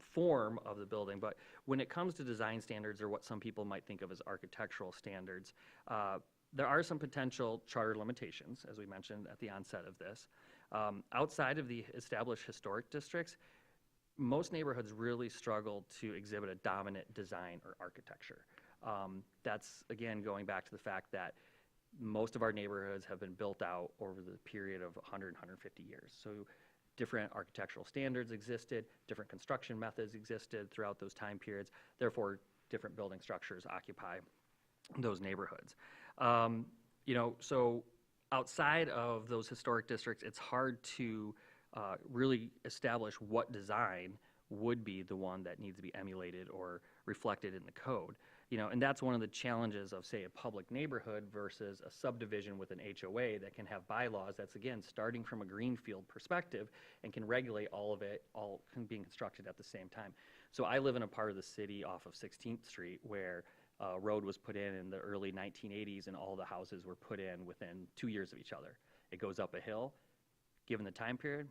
form of the building, but when it comes to design standards, or what some people might think of as architectural standards, there are some potential charter limitations, as we mentioned at the onset of this. Outside of the established historic districts, most neighborhoods really struggle to exhibit a dominant design or architecture. That's, again, going back to the fact that most of our neighborhoods have been built out over the period of 100, 150 years. So different architectural standards existed, different construction methods existed throughout those time periods, therefore different building structures occupy those neighborhoods. So outside of those historic districts, it's hard to really establish what design would be the one that needs to be emulated or reflected in the code. And that's one of the challenges of, say, a public neighborhood versus a subdivision with an HOA that can have bylaws that's, again, starting from a greenfield perspective and can regulate all of it, all being constructed at the same time. So I live in a part of the city off of 16th Street where a road was put in the early 1980s, and all the houses were put in within 2 years of each other. It goes up a hill. Given the time period,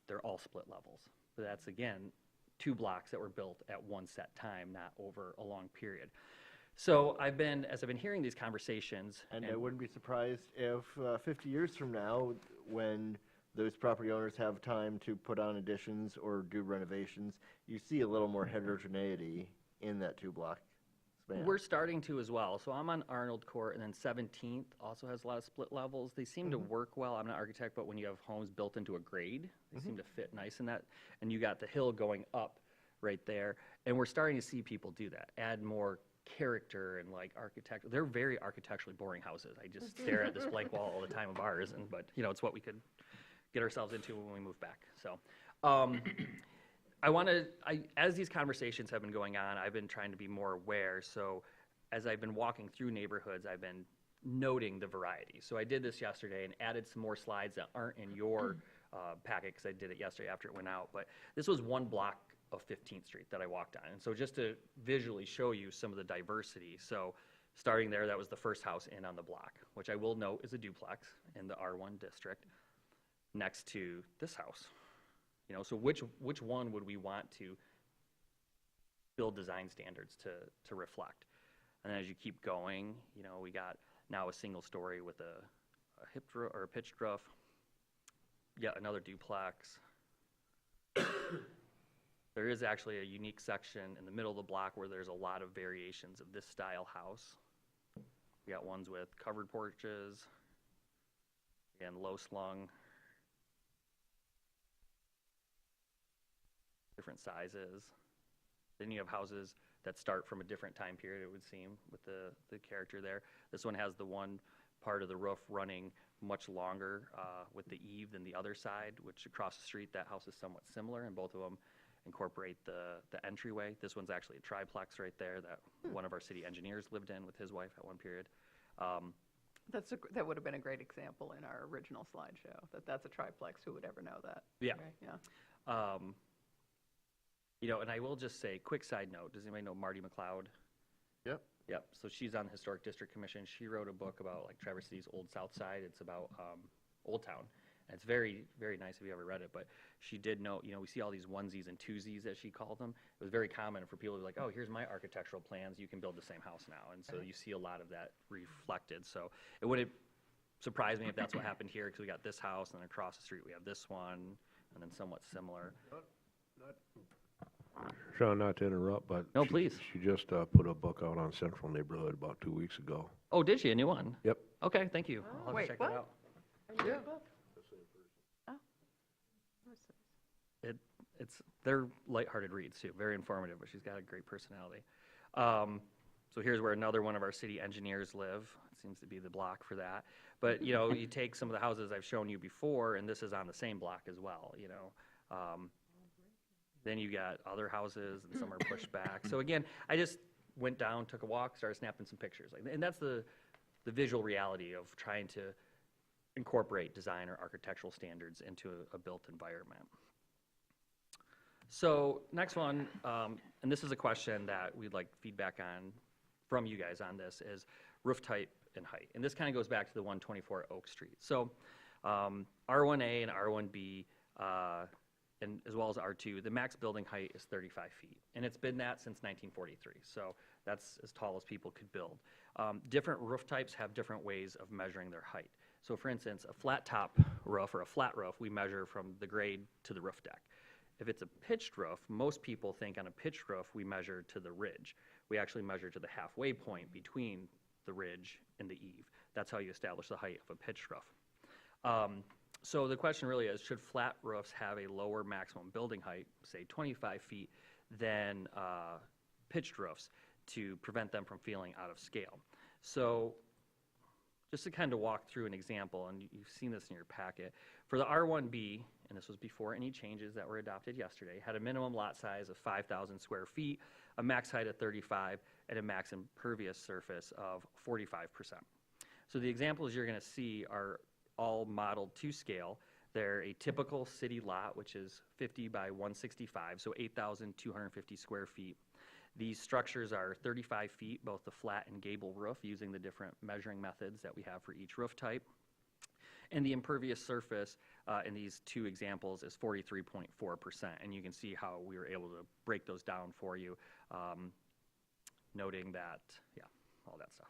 they're all split levels. But that's, again, 2 blocks that were built at one set time, not over a long period. So as I've been hearing these conversations. And I wouldn't be surprised if 50 years from now, when those property owners have time to put on additions or do renovations, you see a little more heterogeneity in that 2-block span. We're starting to as well. So I'm on Arnold Court, and then 17th also has a lot of split levels. They seem to work well. I'm not an architect, but when you have homes built into a grade, they seem to fit nice in that. And you got the hill going up right there. And we're starting to see people do that, add more character and like architecture. They're very architecturally boring houses. I just stare at this blank wall all the time of ours, but it's what we could get ourselves into when we move back. So as these conversations have been going on, I've been trying to be more aware. So as I've been walking through neighborhoods, I've been noting the variety. So I did this yesterday and added some more slides that aren't in your packet because I did it yesterday after it went out. But this was one block of 15th Street that I walked on. And so just to visually show you some of the diversity. So starting there, that was the first house in on the block, which I will note is a duplex in the R1 district next to this house. So which one would we want to build design standards to reflect? And then as you keep going, we got now a single story with a hipped roof or a pitched roof, yet another duplex. There is actually a unique section in the middle of the block where there's a lot of variations of this style house. We got ones with covered porches, again, low slung, different sizes. Then you have houses that start from a different time period, it would seem, with the character there. This one has the one part of the roof running much longer with the eave than the other side, which across the street, that house is somewhat similar, and both of them incorporate the entryway. This one's actually a triplex right there that one of our city engineers lived in with his wife at one period. That would have been a great example in our original slideshow, that's a triplex. Who would ever know that? Yeah. Yeah. And I will just say, quick side note, does anybody know Marty McLeod? Yep. Yep, so she's on the Historic District Commission. She wrote a book about like Traverse City's Old South Side. It's about Old Town. And it's very, very nice if you ever read it. But she did note, we see all these onesies and twosies, as she called them. It was very common for people to be like, oh, here's my architectural plans. You can build the same house now. And so you see a lot of that reflected. So it wouldn't surprise me if that's what happened here, because we got this house, and then across the street we have this one, and then somewhat similar. Sean, not to interrupt, but No, please. She just put a book out on Central Neighborhood about 2 weeks ago. Oh, did she? A new one? Yep. Okay, thank you. I'll have Wait, to check what? that out. Are you in the book? They're lighthearted reads too, very informative, but she's got a great personality. So here's where another one of our city engineers live. It seems to be the block for that. But, you take some of the houses I've shown you before, and this is on the same block as well, Then you got other houses, and some are pushed back. So again, I just went down, took a walk, started snapping some pictures. And that's the visual reality of trying to incorporate design or architectural standards into a built environment. So next one, and this is a question that we'd like feedback on from you guys on this, is roof type and height. And this kind of goes back to the 124 Oak Street. So R1A and R1B, and as well as R2, the max building height is 35 feet. And it's been that since 1943. So that's as tall as people could build. Different roof types have different ways of measuring their height. So for instance, a flat top roof or a flat roof, we measure from the grade to the roof deck. If it's a pitched roof, most people think on a pitched roof, we measure to the ridge. We actually measure to the halfway point between the ridge and the eave. That's how you establish the height of a pitched roof. So the question really is, should flat roofs have a lower maximum building height, say 25 feet, than pitched roofs to prevent them from feeling out of scale? So just to kind of walk through an example, and you've seen this in your packet, for the R1B, and this was before any changes that were adopted yesterday, had a minimum lot size of 5,000 square feet, a max height of 35, and a max impervious surface of 45%. So the examples you're going to see are all modeled to scale. They're a typical city lot, which is 50 by 165, so 8,250 square feet. These structures are 35 feet, both the flat and gable roof, using the different measuring methods that we have for each roof type. And the impervious surface in these two examples is 43.4%. And you can see how we were able to break those down for you, noting that, yeah, all that stuff.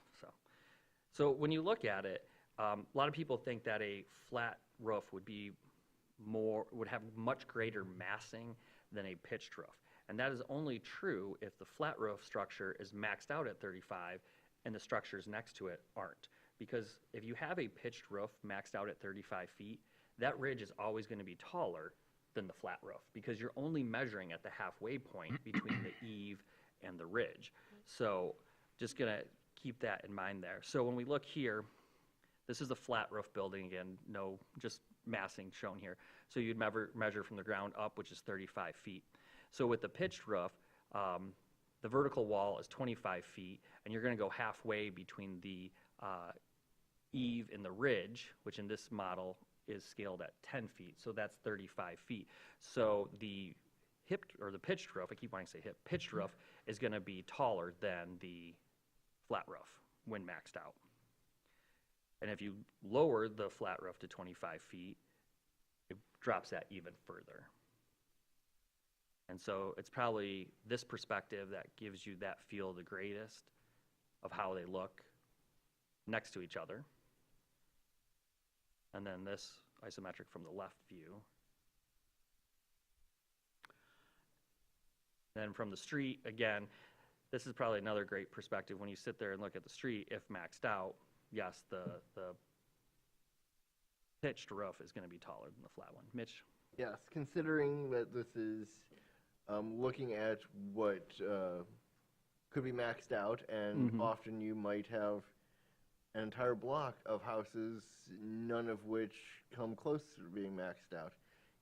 So when you look at it, a lot of people think that a flat roof would have much greater massing than a pitched roof. And that is only true if the flat roof structure is maxed out at 35 and the structures next to it aren't. Because if you have a pitched roof maxed out at 35 feet, that ridge is always going to be taller than the flat roof because you're only measuring at the halfway point between the eave and the ridge. So just going to keep that in mind there. So when we look here, this is a flat roof building again, no just massing shown here. So you'd measure from the ground up, which is 35 feet. So with the pitched roof, the vertical wall is 25 feet, and you're going to go halfway between the eave and the ridge, which in this model is scaled at 10 feet, so that's 35 feet. So the pitched roof, I keep wanting to say pitched roof is going to be taller than the flat roof when maxed out. And if you lower the flat roof to 25 feet, it drops that even further. And so it's probably this perspective that gives you that feel the greatest of how they look next to each other. And then this isometric from the left view. Then from the street, again, this is probably another great perspective when you sit there and look at the street. If maxed out, yes, the pitched roof is going to be taller than the flat one. Mitch? Yes, considering that this is looking at what could be maxed out, and often you might have an entire block of houses, none of which come close to being maxed out,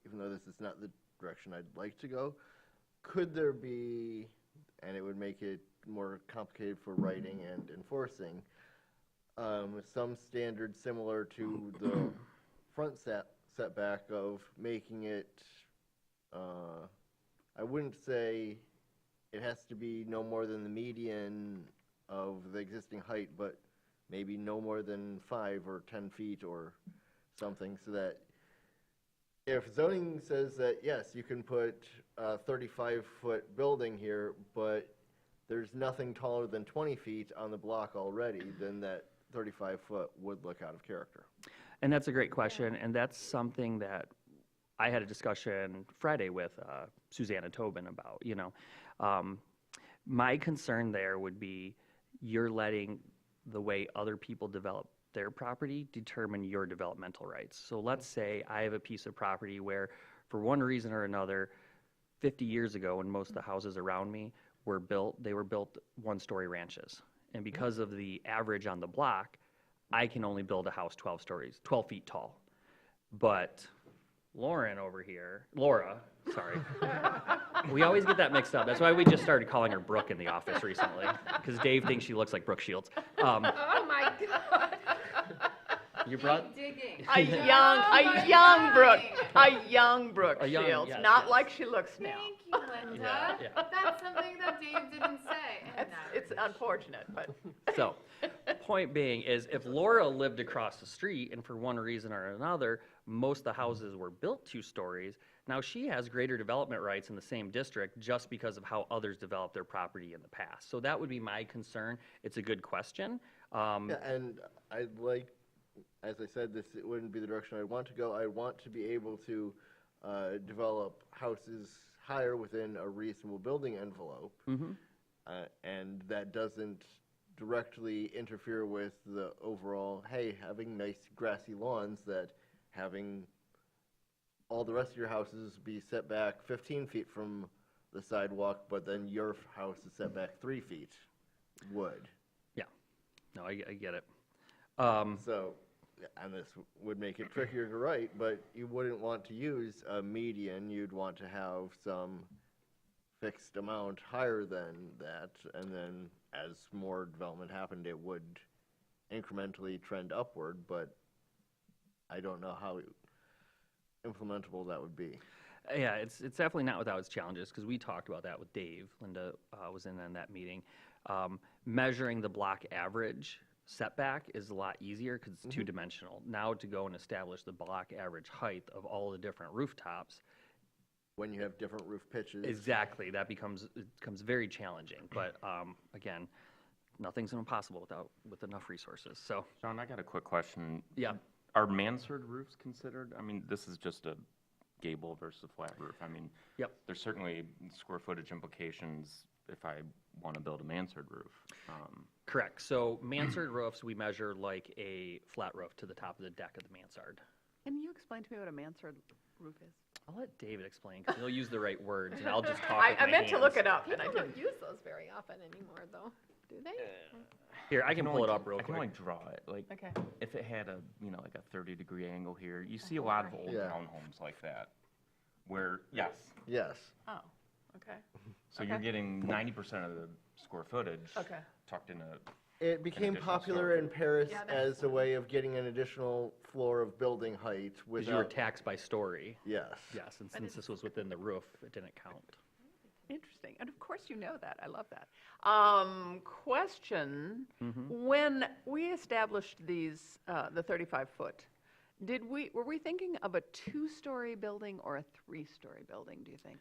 even though this is not the direction I'd like to go. Could there be, and it would make it more complicated for writing and enforcing, some standard similar to the front setback of making it, I wouldn't say it has to be no more than the median of the existing height, but maybe no more than 5 or 10 feet or something, so that if zoning says that, yes, you can put a 35-foot building here, but there's nothing taller than 20 feet on the block already, then that 35-foot would look out of character. And that's a great question, and that's something that I had a discussion Friday with Susanna Tobin about, you know. My concern there would be you're letting the way other people develop their property determine your developmental rights. So let's say I have a piece of property where, for one reason or another, 50 years ago when most of the houses around me were built, they were built one-story ranches. And because of the average on the block, I can only build a house 12 feet tall. But Laura, sorry. We always get that mixed up. That's why we just started calling her Brooke in the office recently, because Dave thinks she looks like Brooke Shields. Oh, my God. You brought Digging. A young Brooke Shields, yes, not yes. like she looks now. Thank you, Linda. Yeah. That's something that Dave didn't say. And now It's unfortunate, but. So, point being is if Laura lived across the street and for one reason or another, most of the houses were built 2 stories, now she has greater development rights in the same district just because of how others developed their property in the past. So that would be my concern. It's a good question. Yeah, and I'd like as I said, this wouldn't be the direction I want to go. I want to be able to develop houses higher within a reasonable building envelope. And that doesn't directly interfere with the overall, hey, having nice grassy lawns, that having all the rest of your houses be set back 15 feet from the sidewalk, but then your house is set back 3 feet would. Yeah, no, I get it. So, and this would make it trickier to write, but you wouldn't want to use a median. You'd want to have some fixed amount higher than that, and then as more development happened, it would incrementally trend upward, but I don't know how implementable that would be. Yeah, it's definitely not without its challenges, because we talked about that with Dave. Linda was in on that meeting. Measuring the block average setback is a lot easier because it's two-dimensional. Now to go and establish the block average height of all the different rooftops, When you have different roof pitches. exactly, that becomes very challenging. But again, nothing's impossible with enough resources. So John, I got a quick question. yeah, Are mansard roofs considered? I mean, this is just a gable versus a flat roof. I mean, Yep. there's certainly square footage implications if I want to build a mansard roof. correct. So mansard roofs, we measure like a flat roof to the top of the deck of the mansard. Can you explain to me what a mansard roof is? I'll let David explain, because he'll use the right words, and I'll just talk I with my meant to look hands. it up, and I People didn't. don't use those very often anymore, though, do they? Here, I can pull it up real I can only quick. draw it. Like, Okay. if it had a, like a 30-degree angle here, you see a lot of old Yeah. townhomes like that, where, yes. Yes. Oh, okay. So you're Okay. getting 90% of the square footage Okay. tucked in a, It became additional popular story. in Paris Yeah, that's as a way of getting an additional floor of building height Because you were without, taxed by story. yes. Yes, and since this was within the roof, it didn't count. Interesting. And of course you know that. I love that. Question, Mm-hmm. when we established these, the 35-foot, were we thinking of a 2-story building or a 3-story building, do you think?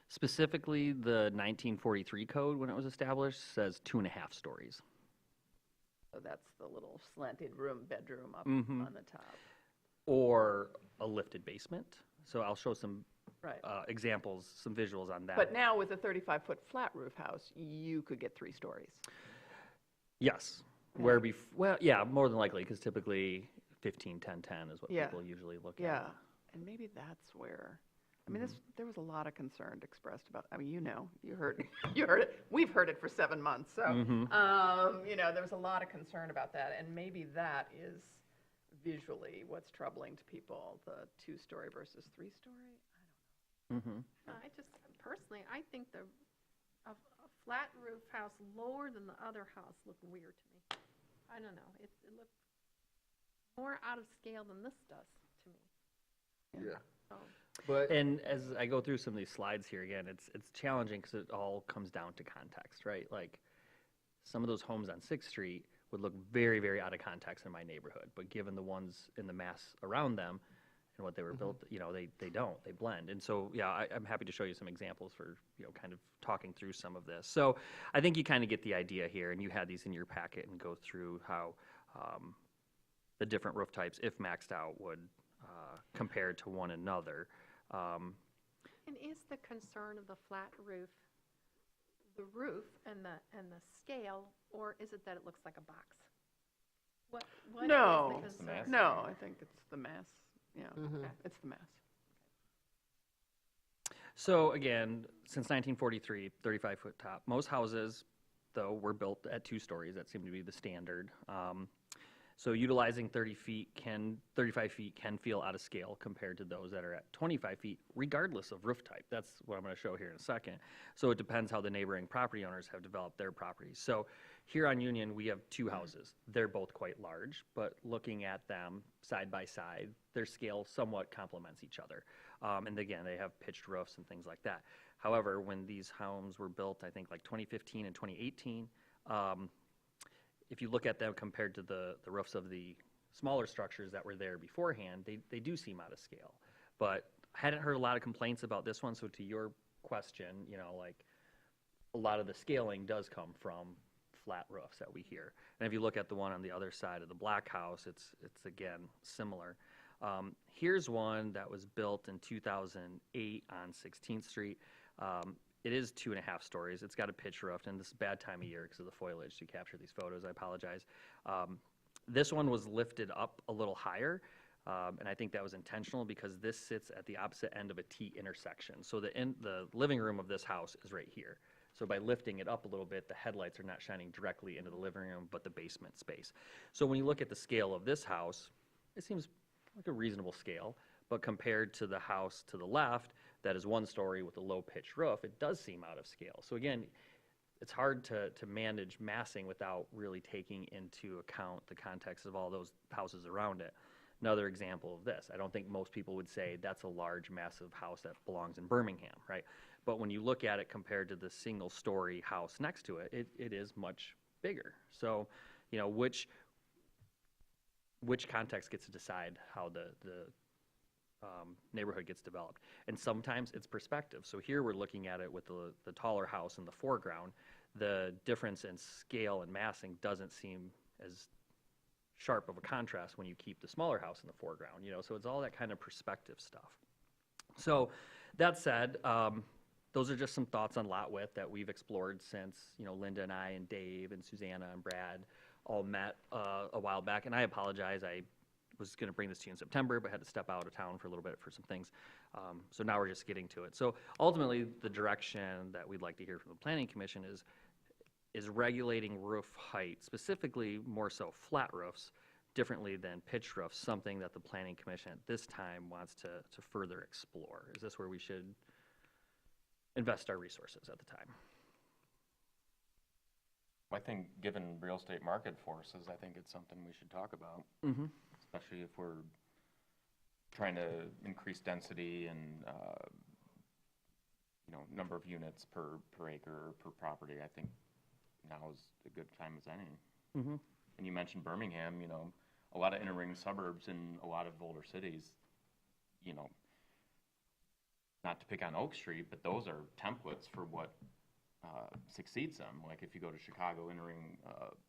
Specifically, the 1943 code, when it was established, says 2.5 stories. So that's the little slanted bedroom up Mhm. on the top. Or a lifted basement. So I'll show some Right. examples, some visuals on that. But now with a 35-foot flat roof house, you could get 3 stories. Yes, where well, yeah, more than likely, because typically 15, 10, 10 is what Yeah. people usually look at. Yeah, and maybe that's where, I mean, there was a lot of concern expressed about, I mean, you heard it, we've heard it for 7 months, so, there was a lot of concern about that, and maybe that is visually what's troubling to people, the 2-story versus 3-story. Mm-hmm. I just, personally, I think a flat roof house lower than the other house looked weird to me. I don't know, it looked more out of scale than this does to me. Yeah. So, But And as I go through some of these slides here again, it's challenging because it all comes down to context, right? Like, some of those homes on 6th Street would look very, very out of context in my neighborhood, but given the ones in the mass around them and what they were built, they don't, they blend. And so, yeah, I'm happy to show you some examples for, kind of talking through some of this. So I think you kind of get the idea here, and you had these in your packet and go through how the different roof types, if maxed out, would compare to one another. and is the concern of the flat roof the roof and the scale, or is it that it looks like a box? What is No, the concern? no, I think it's the mass, yeah, it's the mass. So again, since 1943, 35-foot top. Most houses, though, were built at 2 stories. That seemed to be the standard. So utilizing 35 feet can feel out of scale compared to those that are at 25 feet, regardless of roof type. That's what I'm going to show here in a second. So it depends how the neighboring property owners have developed their properties. So here on Union, we have 2 houses. They're both quite large, but looking at them side by side, their scale somewhat complements each other. And again, they have pitched roofs and things like that. However, when these homes were built, I think like 2015 and 2018, if you look at them compared to the roofs of the smaller structures that were there beforehand, they do seem out of scale. But I hadn't heard a lot of complaints about this one, so to your question, like a lot of the scaling does come from flat roofs that we hear. And if you look at the one on the other side of the black house, it's again similar. Here's one that was built in 2008 on 16th Street. It is 2.5 stories. It's got a pitch roof, and this is a bad time of year because of the foliage to capture these photos. I apologize. This one was lifted up a little higher, and I think that was intentional because this sits at the opposite end of a T intersection. So the living room of this house is right here. So by lifting it up a little bit, the headlights are not shining directly into the living room, but the basement space. So when you look at the scale of this house, it seems like a reasonable scale, but compared to the house to the left, that is 1 story with a low pitch roof, it does seem out of scale. So again, it's hard to manage massing without really taking into account the context of all those houses around it. Another example of this, I don't think most people would say that's a large, massive house that belongs in Birmingham, right? But when you look at it compared to the single-story house next to it, it is much bigger. So, you know, which context gets to decide how the neighborhood gets developed? And sometimes it's perspective. So here we're looking at it with the taller house in the foreground. The difference in scale and massing doesn't seem as sharp of a contrast when you keep the smaller house in the foreground, you know, so it's all that kind of perspective stuff. So that said, those are just some thoughts on lot width that we've explored since, you know, Linda and I and Dave and Susanna and Brad all met a while back. And I apologize, I was going to bring this to you in September, but had to step out of town for a little bit for some things. So now we're just getting to it. So ultimately, the direction that we'd like to hear from the Planning Commission is regulating roof height, specifically more so flat roofs, differently than pitch roofs, something that the Planning Commission at this time wants to further explore. Is this where we should invest our resources at the time? I think, given real estate market forces, I think it's something we should talk about, especially if we're trying to increase density and, you know, number of units per acre or per property. I think now is a good time as any. And you mentioned Birmingham, you know, a lot of inner ring suburbs in a lot of older cities, you know, not to pick on Oak Street, but those are templates for what succeeds them. Like if you go to Chicago, inner ring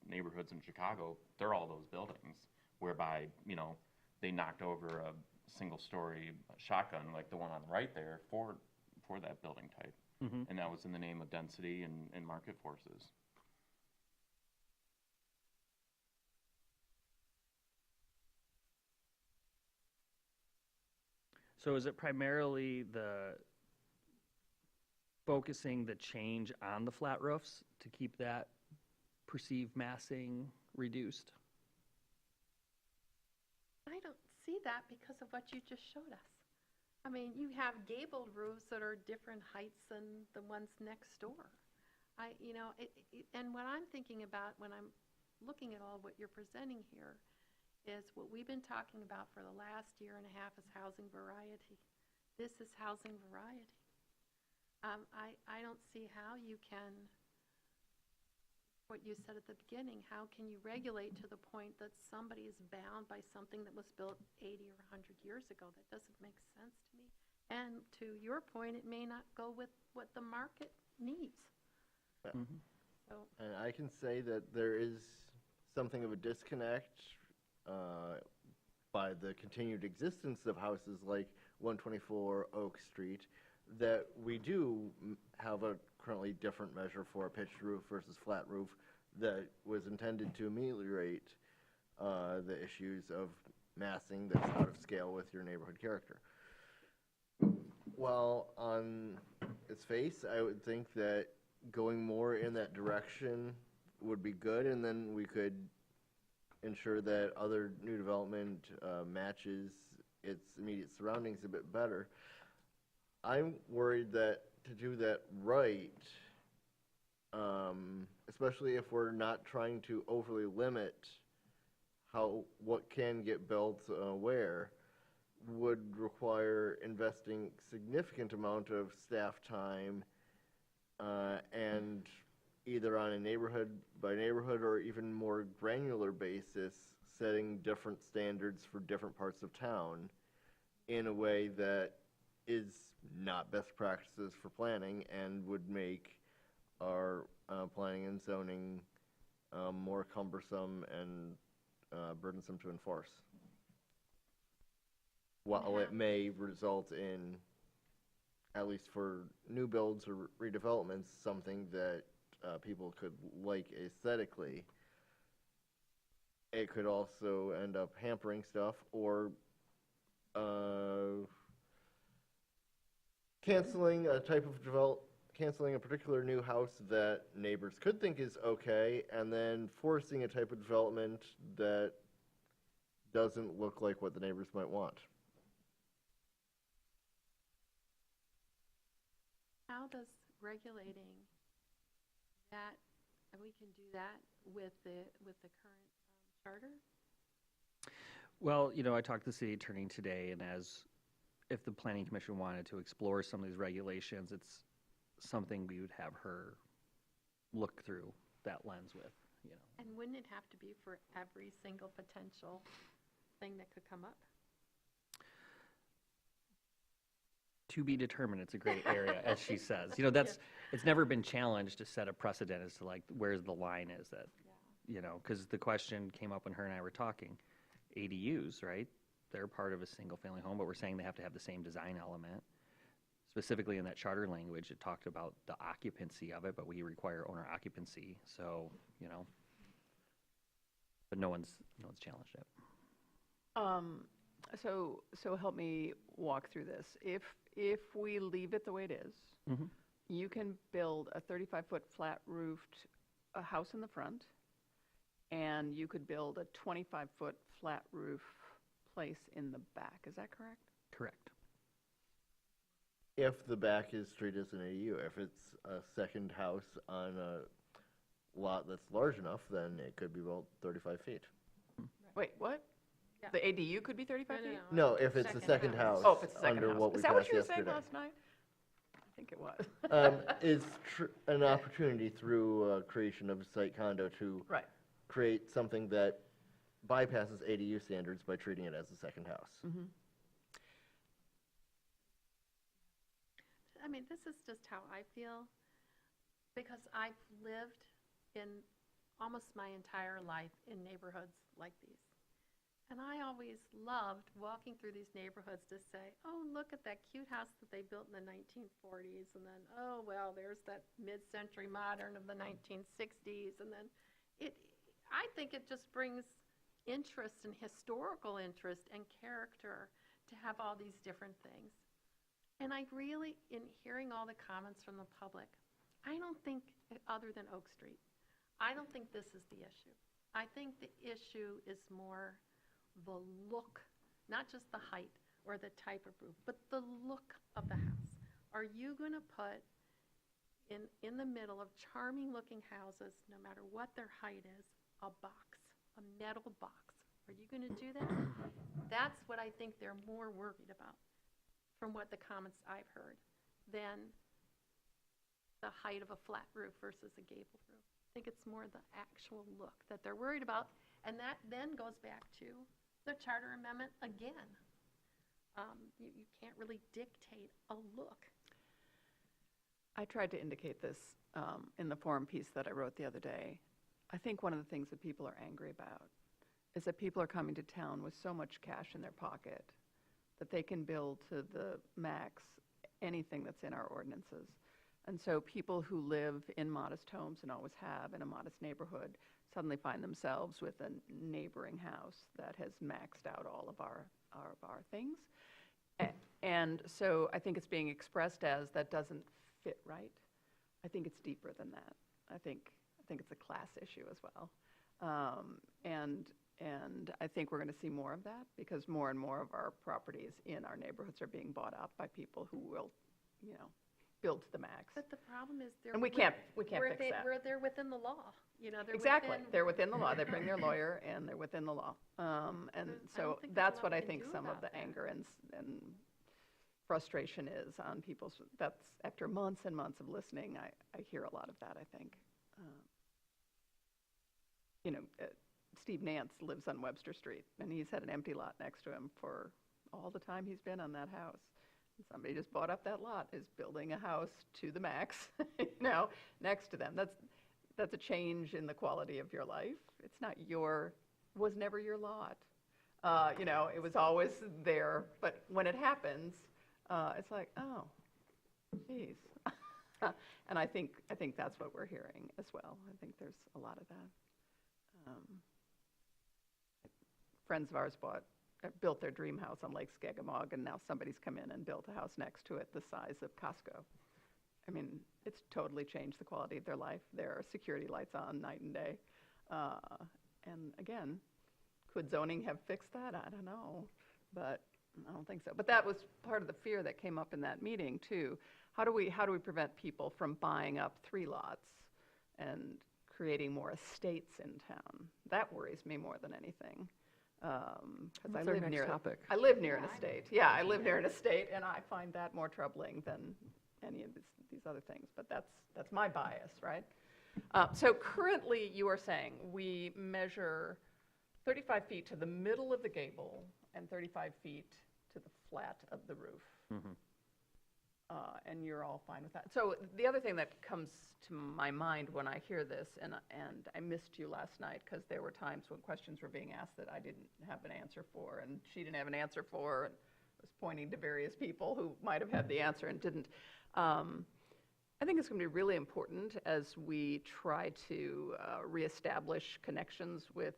neighborhoods in Chicago, they're all those buildings, whereby, you know, they knocked over a single-story shotgun like the one on the right there for that building type. And that was in the name of density and market forces. So is it primarily focusing the change on the flat roofs to keep that perceived massing reduced? I don't see that because of what you just showed us. I mean, you have gabled roofs that are different heights than the ones next door. You know, and what I'm thinking about when I'm looking at all what you're presenting here is what we've been talking about for the last year and a half is housing variety. This is housing variety. I don't see how you can, what you said at the beginning, how can you regulate to the point that somebody is bound by something that was built 80 or 100 years ago? That doesn't make sense to me. And to your point, it may not go with what the market needs. So, And I can say that there is something of a disconnect by the continued existence of houses like 124 Oak Street, that we do have a currently different measure for a pitched roof versus flat roof that was intended to ameliorate the issues of massing that's out of scale with your neighborhood character. Well, on its face, I would think that going more in that direction would be good, and then we could ensure that other new development matches its immediate surroundings a bit better. I'm worried that to do that right, especially if we're not trying to overly limit what can get built where, would require investing significant amount of staff time and either on a neighborhood by neighborhood or even more granular basis, setting different standards for different parts of town in a way that is not best practices for planning and would make our planning and zoning more cumbersome and burdensome to enforce. While it may result in, at least for new builds or redevelopments, something that people could like aesthetically, it could also end up hampering stuff or canceling a particular new house that neighbors could think is okay, and then forcing a type of development that doesn't look like what the neighbors might want. How does regulating that, and we can do that with the current charter? Well, I talked to the city attorney today, and if the planning commission wanted to explore some of these regulations, it's something we would have her look through that lens with, And wouldn't it have to be for every single potential thing that could come up? To be determined. It's a great area, as she says. It's never been challenged to set a precedent as to like where's the line is that, because the question came up when her and I were talking. ADUs, right? They're part of a single-family home, but we're saying they have to have the same design element. Specifically in that charter language, it talked about the occupancy of it, but we require owner occupancy. So, but no one's challenged it. So help me walk through this. If we leave it the way it is, you can build a 35-foot flat-roofed house in the front, and you could build a 25-foot flat roof place in the back. Is that correct? Correct. If the back is treated as an ADU, if it's a second house on a lot that's large enough, then it could be built 35 feet. Wait, what? Yeah. The ADU could be 35 feet? No, if it's a second house. Oh, if it's a second under house. what we Is that what passed you were saying yesterday. last night? I think it was. Is an opportunity through creation of a site condo to Right. create something that bypasses ADU standards by treating it as a second house. I mean, this is just how I feel, because I've lived in almost my entire life in neighborhoods like these. And I always loved walking through these neighborhoods to say, oh, look at that cute house that they built in the 1940s, and then, oh, well, there's that mid-century modern of the 1960s, and then I think it just brings interest and historical interest and character to have all these different things. And I really, in hearing all the comments from the public, I don't think, other than Oak Street, I don't think this is the issue. I think the issue is more the look, not just the height or the type of roof, but the look of the house. Are you going to put in the middle of charming-looking houses, no matter what their height is, a box, a metal box? Are you going to do that? That's what I think they're more worried about, from what the comments I've heard, than the height of a flat roof versus a gabled roof. I think it's more the actual look that they're worried about, and that then goes back to the charter amendment again. You can't really dictate a look. I tried to indicate this in the forum piece that I wrote the other day. I think one of the things that people are angry about is that people are coming to town with so much cash in their pocket that they can build to the max anything that's in our ordinances. And so people who live in modest homes and always have in a modest neighborhood suddenly find themselves with a neighboring house that has maxed out all of our things. And so I think it's being expressed as that doesn't fit right. I think it's deeper than that. I think it's a class issue as well. And I think we're going to see more of that, because more and more of our properties in our neighborhoods are being bought up by people who will, build to the max. But the problem is And we can't fix that. They're within the law. They're Exactly. within, They're within the law. They bring their lawyer, and they're within the law. And I don't so think there's a that's lot what we I can think do some of about the that. anger and frustration is on people's, that's after months and months of listening, I hear a lot of that, I think. Steve Nance lives on Webster Street, and he's had an empty lot next to him for all the time he's been on that house. And somebody just bought up that lot, is building a house to the max, next to them. that's a change in the quality of your life. It's not was never your lot. You know, it was always there, but when it happens, it's like, oh, geez. And I think that's what we're hearing as well. I think there's a lot of that. Friends of ours built their dream house on Lake Skagamog, and now somebody's come in and built a house next to it the size of Costco. I mean, it's totally changed the quality of their life. There are security lights on night and day. And again, could zoning have fixed that? I don't know, but I don't think so. But that was part of the fear that came up in that meeting too. How do we prevent people from buying up 3 lots and creating more estates in town? That worries me more than anything. Because I live near an estate. Yeah, I live near an estate, and I find that more troubling than any of these other things. But that's my bias, right? So currently, you are saying we measure 35 feet to the middle of the gable and 35 feet to the flat of the roof. Mhm. And you're all fine with that. So the other thing that comes to my mind when I hear this, and I missed you last night because there were times when questions were being asked that I didn't have an answer for, and she didn't have an answer for, and was pointing to various people who might have had the answer and didn't. I think it's going to be really important as we try to reestablish connections with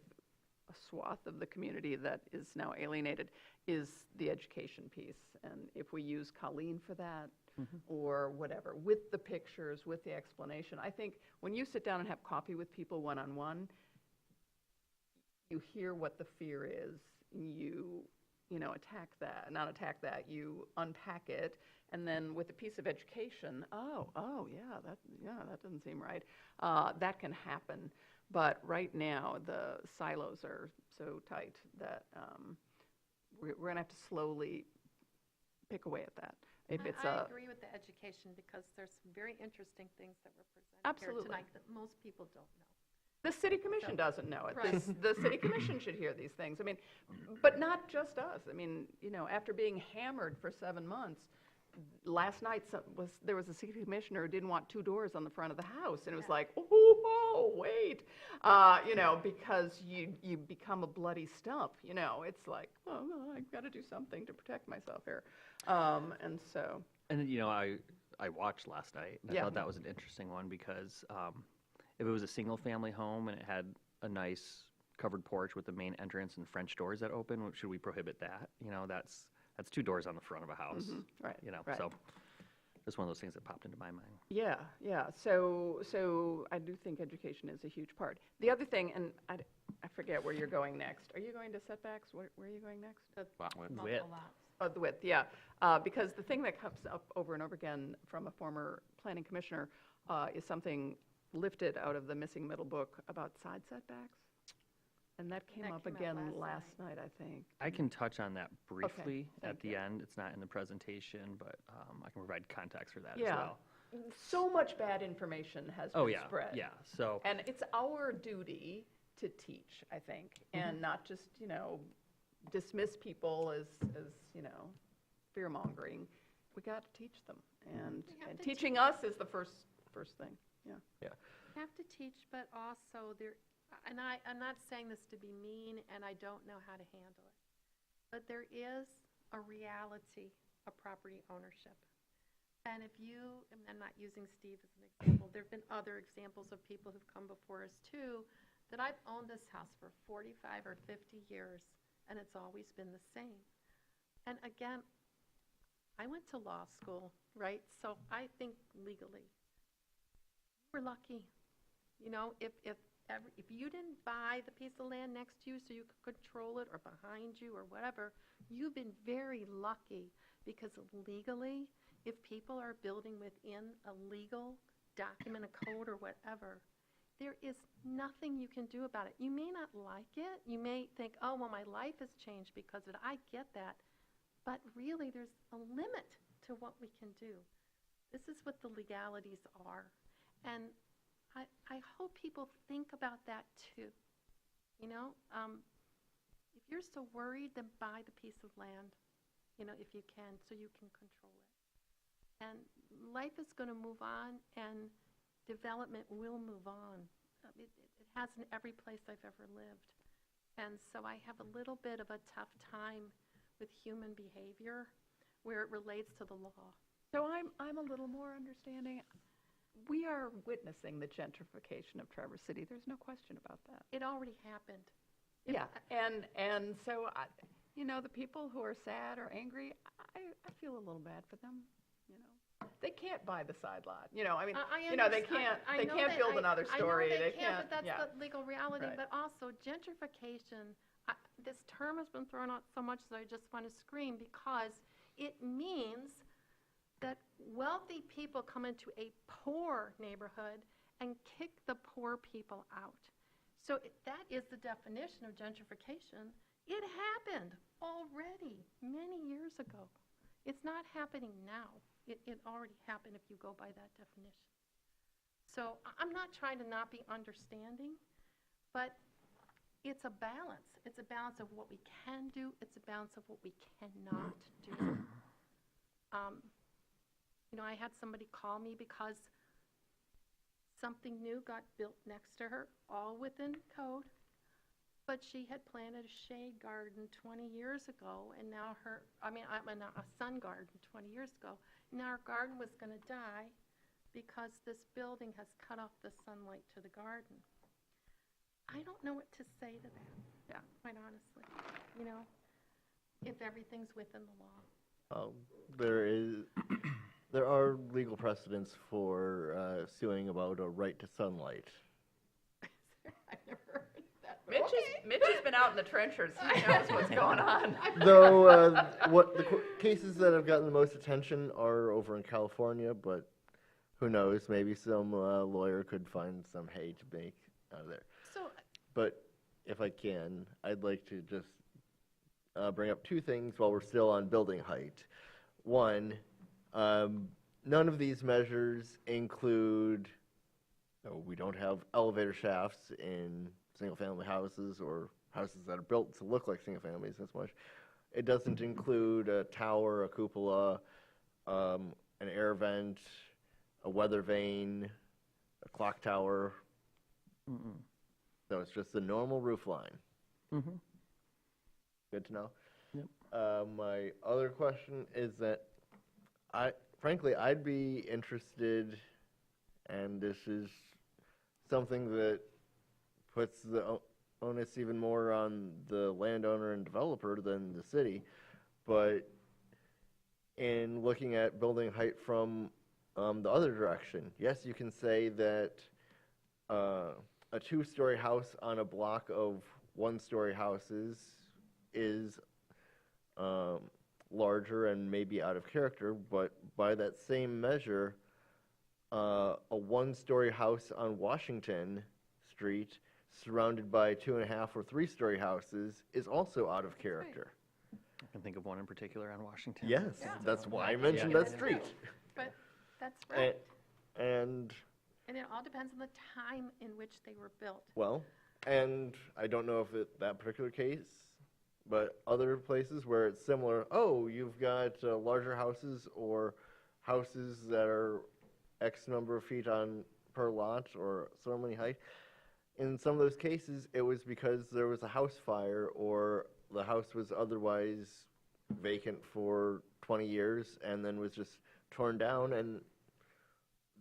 a swath of the community that is now alienated, is the education piece. And if we use Colleen for that, or whatever, with the pictures, with the explanation, I think when you sit down and have coffee with people one-on-one, you hear what the fear is, you you unpack it, and then with a piece of education, that doesn't seem right. That can happen. But right now, the silos are so tight that we're going to have to slowly pick away at that. If it's I agree with the education because there's some very interesting things that were presented Absolutely. here tonight that most people don't know. The city commission doesn't know it. Right. The city commission should hear these things. I mean, but not just us. I mean, after being hammered for 7 months, last night there was a city commissioner who didn't want 2 doors on the front of the house, and it was like, oh, wait, because you become a bloody stump. It's like, oh, I've got to do something to protect myself here, and so. And I watched last night, and I thought that was an interesting one because if it was a single-family home and it had a nice covered porch with the main entrance and French doors that open, should we prohibit that? That's 2 doors on the front of a house. Right. Right. So it's one of those things that popped into my mind. Yeah. So I do think education is a huge part. The other thing, and I forget where you're going next. Are you going to setbacks? Where are you going next? Width. Oh, the width, yeah. Because the thing that comes up over and over again from a former planning commissioner is something lifted out of the missing middle book about side setbacks. And that came up again last night, I think. I can touch on that briefly thank at the you. end. It's not in the presentation, but I can provide context for that as Yeah. well. So much bad information has been spread. Yeah. So And it's our duty to teach, I think, and not just, dismiss people as fear-mongering. We got to teach them. And teaching us is the first thing. Yeah. You have to teach, but also and I'm not saying this to be mean, and I don't know how to handle it, but there is a reality of property ownership. And and I'm not using Steve as an example, there have been other examples of people who've come before us too, that I've owned this house for 45 or 50 years, and it's always been the same. And again, I went to law school, right? So I think legally, we're lucky. If you didn't buy the piece of land next to you so you could control it, or behind you or whatever, you've been very lucky, because legally, if people are building within a legal document, a code or whatever, there is nothing you can do about it. You may not like it. You may think, oh, well, my life has changed because of it. I get that. But really, there's a limit to what we can do. This is what the legalities are. And I hope people think about that too. If you're so worried, then buy the piece of land, if you can, so you can control it. And life is going to move on, and development will move on. It has in every place I've ever lived. And so I have a little bit of a tough time with human behavior where it relates to the law. So I'm a little more understanding. We are witnessing the gentrification of Traverse City. There's no question about that. It already happened. Yeah, and so, you know, the people who are sad or angry, I feel a little bad for them, you know. They can't buy the side lot, you know, I mean, you know, they can't build another story. I know They they can't, can't, but yeah. that's the legal reality. Right. But also gentrification, this term has been thrown out so much that I just want to scream, because it means that wealthy people come into a poor neighborhood and kick the poor people out. So that is the definition of gentrification. It happened already many years ago. It's not happening now. It already happened if you go by that definition. So I'm not trying to not be understanding, but it's a balance. It's a balance of what we can do. It's a balance of what we cannot do. You know, I had somebody call me because something new got built next to her, all within code, but she had planted a shade garden 20 years ago, and now a sun garden 20 years ago. Now her garden was going to die because this building has cut off the sunlight to the garden. I don't know what to say to that, yeah, quite honestly, you know, if everything's within the law. There are legal precedents for suing about a right to sunlight. I've never heard that. Mitch has been out in the trenches. He knows what's going on. Though what the cases that have gotten the most attention are over in California, but who knows? Maybe some lawyer could find some hay to make out of there. So, But if I can, I'd like to just bring up two things while we're still on building height. One, none of these measures include, we don't have elevator shafts in single-family houses or houses that are built to look like single families as much. It doesn't include a tower, a cupola, an air vent, a weather vane, a clock tower. So it's just the normal roof line. Good to know. Yep. My other question is that frankly, I'd be interested, and this is something that puts the onus even more on the landowner and developer than the city, but in looking at building height from the other direction. Yes, you can say that a two-story house on a block of one-story houses is larger and maybe out of character, but by that same measure, a one-story house on Washington Street surrounded by 2.5 or 3-story houses is also out of character. I can think of one in particular on Washington. Yes, Yeah. that's why I mentioned Yeah. that street. but that's right. And And it all depends on the time in which they were built. well, and I don't know if that particular case, but other places where it's similar, you've got larger houses or houses that are X number of feet per lot or so many height. In some of those cases, it was because there was a house fire or the house was otherwise vacant for 20 years and then was just torn down, and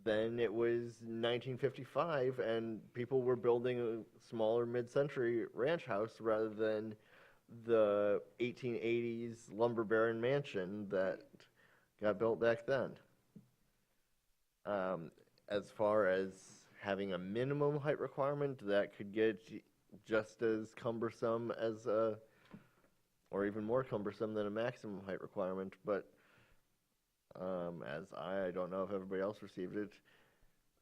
then it was 1955 and people were building a smaller mid-century ranch house rather than the 1880s lumber baron mansion that got built back then. As far as having a minimum height requirement, that could get just as cumbersome as or even more cumbersome than a maximum height requirement, but as I don't know if everybody else received it,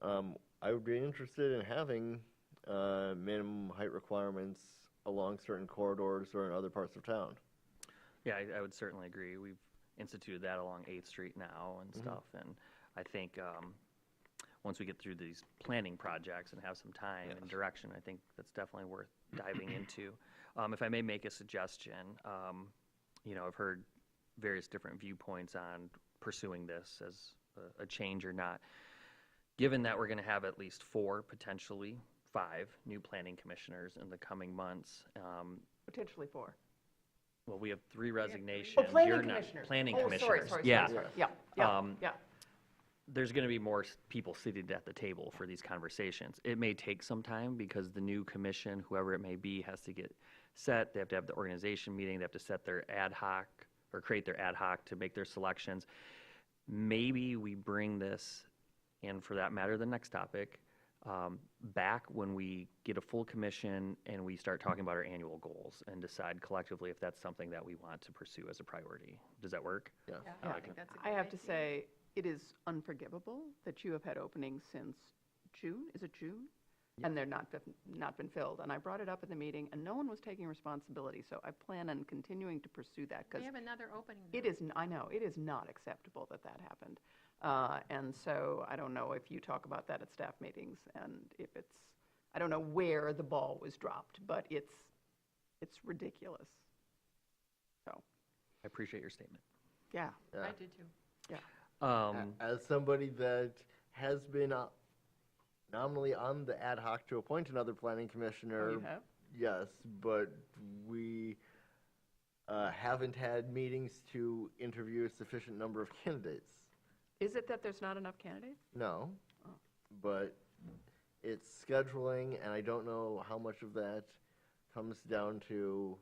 I would be interested in having minimum height requirements along certain corridors or in other parts of town. Yeah, I would certainly agree. We've instituted that along 8th Street now and stuff, and I think once we get through these planning projects and have some time and direction, I think that's definitely worth diving into. If I may make a suggestion, I've heard various different viewpoints on pursuing this as a change or not. given that we're going to have at least 4, potentially 5 new planning commissioners in the coming months, Potentially 4. well, we have 3 resignations. Oh, planning You're not- commissioners. Planning Oh, commissioners. sorry. Yeah. Yeah, yeah, Um, yeah. There's going to be more people seated at the table for these conversations. It may take some time because the new commission, whoever it may be, has to get set. They have to have the organization meeting. They have to set their ad hoc or create their ad hoc to make their selections. Maybe we bring this, and for that matter, the next topic, back when we get a full commission and we start talking about our annual goals and decide collectively if that's something that we want to pursue as a priority. Does that work? Yes. Yeah, I think that's a I good have to idea. say, it is unforgivable that you have had openings since June, is it June? And they're not been filled. And I brought it up at the meeting, and no one was taking responsibility, so I plan on continuing to pursue that, We because have another opening. it now. is, I know, it is not acceptable that that happened. And so I don't know if you talk about that at staff meetings, and if it's, I don't know where the ball was dropped, but it's ridiculous. So, I appreciate your statement. yeah, Yeah. I did too. As somebody that has been nominally on the ad hoc to appoint another planning commissioner, Oh, you have? yes, but we haven't had meetings to interview a sufficient number of candidates. Is it that there's not enough candidates? No, Oh. but it's scheduling, and I don't know how much of that comes down to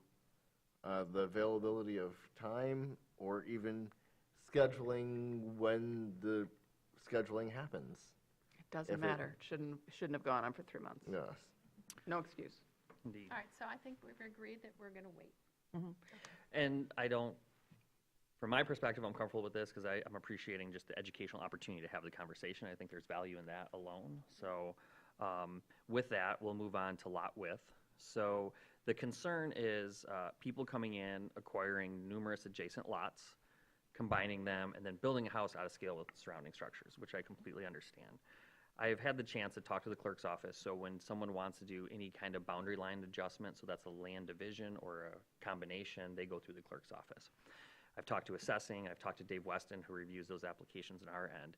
the availability of time, or even scheduling when the scheduling happens. It doesn't If it- matter. Shouldn't have gone on for 3 months. Yes. No excuse. Indeed. All right, so I think we've agreed that we're going to wait. And I don't, from my perspective, I'm comfortable with this because I'm appreciating just the educational opportunity to have the conversation. I think there's value in that alone. So with that, we'll move on to lot width. So the concern is people coming in, acquiring numerous adjacent lots, combining them, and then building a house out of scale with surrounding structures, which I completely understand. I've had the chance to talk to the clerk's office, so when someone wants to do any kind of boundary line adjustment, so that's a land division or a combination, they go through the clerk's office. I've talked to assessing, I've talked to Dave Weston, who reviews those applications on our end.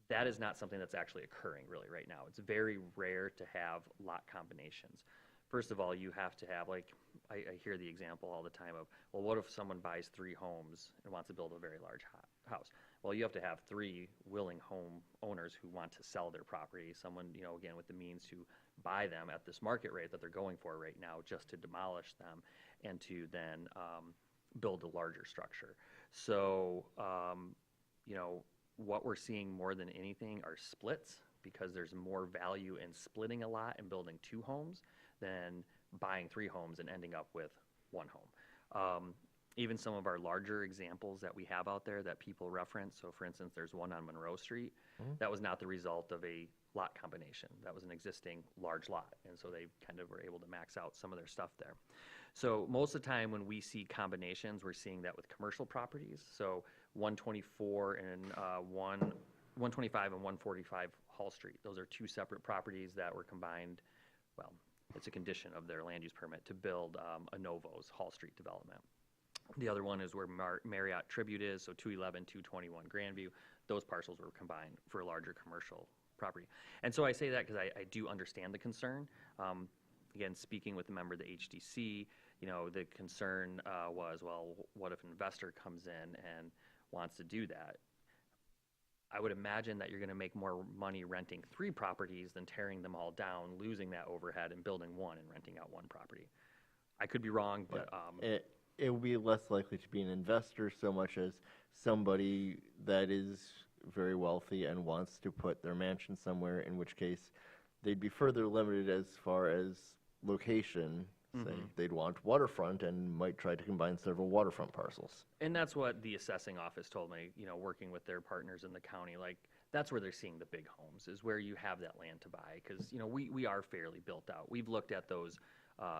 That is not something that's actually occurring really right now. It's very rare to have lot combinations. First of all, you have to have, like, I hear the example all the time of, well, what if someone buys 3 homes and wants to build a very large house? Well, you have to have 3 willing home owners who want to sell their property, someone, again, with the means to buy them at this market rate that they're going for right now, just to demolish them and to then build a larger structure. So, what we're seeing more than anything are splits, because there's more value in splitting a lot and building 2 homes than buying 3 homes and ending up with 1 home. Even some of our larger examples that we have out there that people reference, so for instance, there's one on Monroe Street, that was not the result of a lot combination. That was an existing large lot, and so they kind of were able to max out some of their stuff there. So most of the time when we see combinations, we're seeing that with commercial properties. So 124 and 125 and 145 Hall Street. Those are 2 separate properties that were combined. Well, it's a condition of their land use permit to build a Novo's Hall Street development. The other one is where Marriott Tribute is, so 211, 221 Grandview. Those parcels were combined for a larger commercial property. And so I say that because I do understand the concern. Again, speaking with a member of the HDC, the concern was, well, what if an investor comes in and wants to do that? I would imagine that you're going to make more money renting 3 properties than tearing them all down, losing that overhead, and building 1 and renting out 1 property. I could be wrong, but It will be less likely to be an investor so much as somebody that is very wealthy and wants to put their mansion somewhere, in which case they'd be further limited as far as location. Say they'd want waterfront and might try to combine several waterfront parcels. and that's what the assessing office told me, working with their partners in the county, like, that's where they're seeing the big homes, is where you have that land to buy, because, we are fairly built out. We've looked at those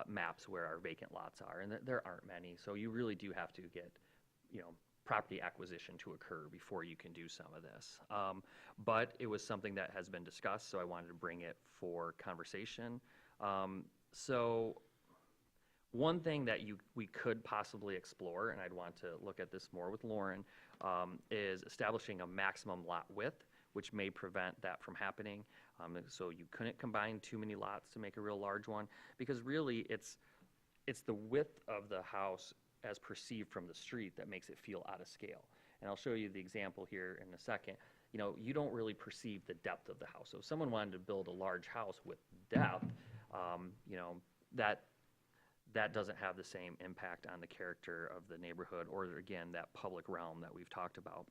maps where our vacant lots are, and there aren't many, so you really do have to get, property acquisition to occur before you can do some of this. But it was something that has been discussed, so I wanted to bring it for conversation. So one thing that we could possibly explore, and I'd want to look at this more with Lauren, is establishing a maximum lot width, which may prevent that from happening. So you couldn't combine too many lots to make a real large one, because really it's the width of the house as perceived from the street that makes it feel out of scale. And I'll show you the example here in a second. You know, you don't really perceive the depth of the house. So if someone wanted to build a large house with depth, you know, that doesn't have the same impact on the character of the neighborhood, or again, that public realm that we've talked about.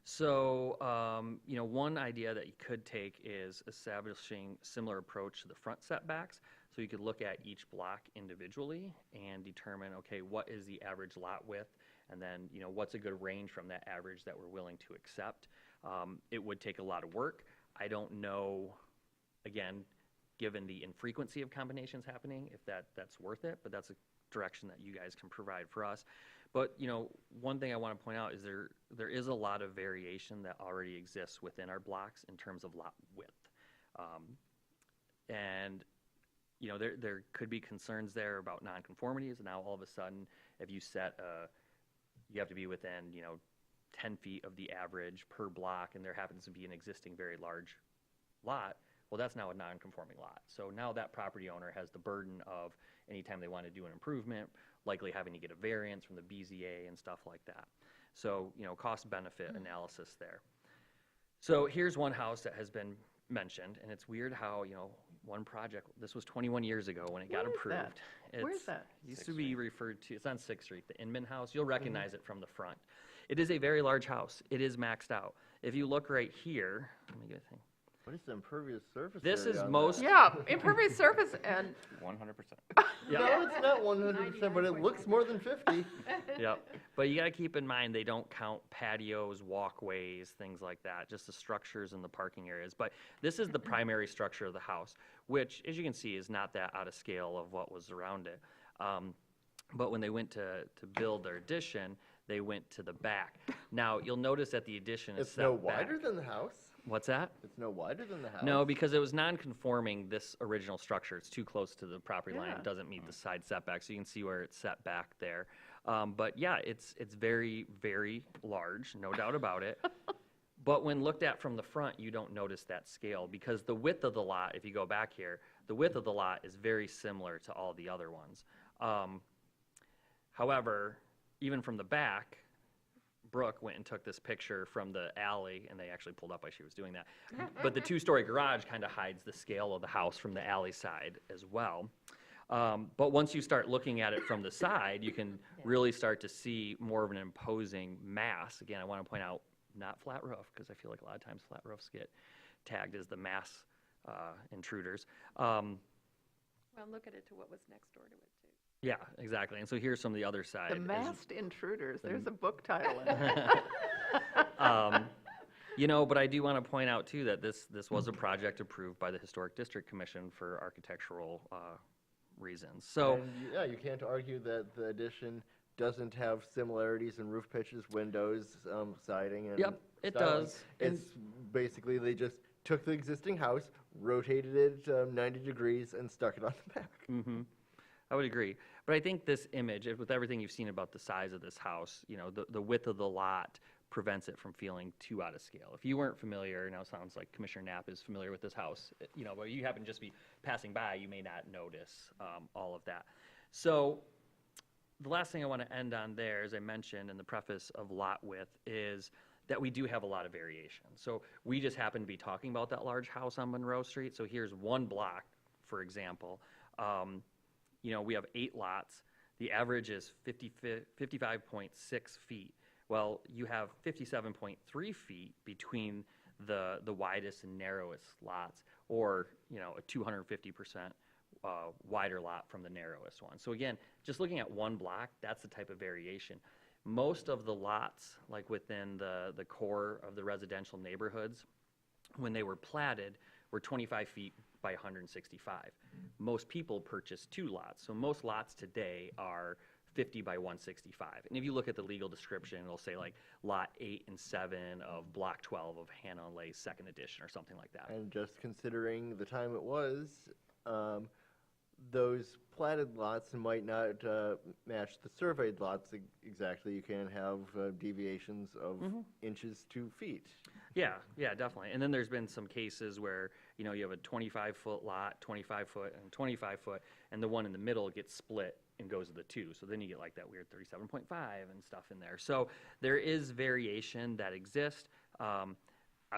So, you know, one idea that you could take is establishing similar approach to the front setbacks. So you could look at each block individually and determine, okay, what is the average lot width? And then, you know, what's a good range from that average that we're willing to accept? It would take a lot of work. I don't know, again, given the infrequency of combinations happening, if that's worth it, but that's a direction that you guys can provide for us. But, you know, one thing I want to point out is there is a lot of variation that already exists within our blocks in terms of lot width. And, you know, there could be concerns there about nonconformities. And now all of a sudden, if you set you have to be within, you know, 10 feet of the average per block, and there happens to be an existing very large lot, well, that's now a non-conforming lot. So now that property owner has the burden of, anytime they want to do an improvement, likely having to get a variance from the BZA and stuff like that. So, you know, cost-benefit analysis there. So here's one house that has been mentioned, and it's weird how, you know, one project, this was 21 years ago when it got approved. Where's that? It used to be referred to, it's on 6th Street, the Inman House. You'll recognize it from the front. It is a very large house. It is maxed out. If you look right here, let me get a thing. What is the impervious surface This area is on most, Yeah, impervious surface and 100%. that? No, it's not 100%, but it looks more than 50. yep. But you gotta keep in mind, they don't count patios, walkways, things like that, just the structures and the parking areas. But this is the primary structure of the house, which, as you can see, is not that out of scale of what was around it. But when they went to build their addition, they went to the back. Now, you'll notice that the addition is It's no set back. wider than the house? What's that? It's no wider than the house? No, because it was non-conforming, this original structure. It's too close to the property line. Yeah. It doesn't meet the side setback, so you can see where it's set back there. But yeah, it's very, very large, no doubt about it. But when looked at from the front, you don't notice that scale, because the width of the lot, if you go back here, the width of the lot is very similar to all the other ones. However, even from the back, Brooke went and took this picture from the alley, and they actually pulled up while she was doing that. But the two-story garage kind of hides the scale of the house from the alley side as well. But once you start looking at it from the side, you can really start to see more of an imposing mass. Again, I want to point out, not flat roof, because I feel like a lot of times flat roofs get tagged as the mass intruders. Well, look at it to what was next door to it, too. Yeah, exactly. And so here's some of the other side. the masked intruders. There's a book title in it. You know, but I do want to point out too that this was a project approved by the Historic District Commission for architectural reasons. So And yeah, you can't argue that the addition doesn't have similarities in roof pitches, windows, siding, and Yep, it styling. does. It's basically, they just took the existing house, rotated it 90 degrees, and stuck it on the back. I would agree. But I think this image, with everything you've seen about the size of this house, you know, the width of the lot prevents it from feeling too out of scale. If you weren't familiar, now it sounds like Commissioner Knapp is familiar with this house, you know, but you happen to just be passing by, you may not notice all of that. So the last thing I want to end on there, as I mentioned in the preface of lot width, is that we do have a lot of variation. So we just happen to be talking about that large house on Monroe Street. So here's one block, for example. You know, we have 8 lots. The average is 55.6 feet. Well, you have 57.3 feet between the widest and narrowest lots, or, you know, a 250% wider lot from the narrowest one. So again, just looking at one block, that's the type of variation. Most of the lots, like within the core of the residential neighborhoods, when they were platted, were 25 feet by 165. Most people purchased 2 lots, so most lots today are 50 by 165. And if you look at the legal description, it'll say like lot 8 and 7 of block 12 of Hannah and Lay's second edition or something like that. And just considering the time it was, those platted lots might not match the surveyed lots exactly. You can have deviations of inches to feet. Yeah, yeah, definitely. And then there's been some cases where, you know, you have a 25-foot lot, 25-foot, and 25-foot, and the one in the middle gets split and goes to the two. So then you get like that weird 37.5 and stuff in there. So there is variation that exists. I'm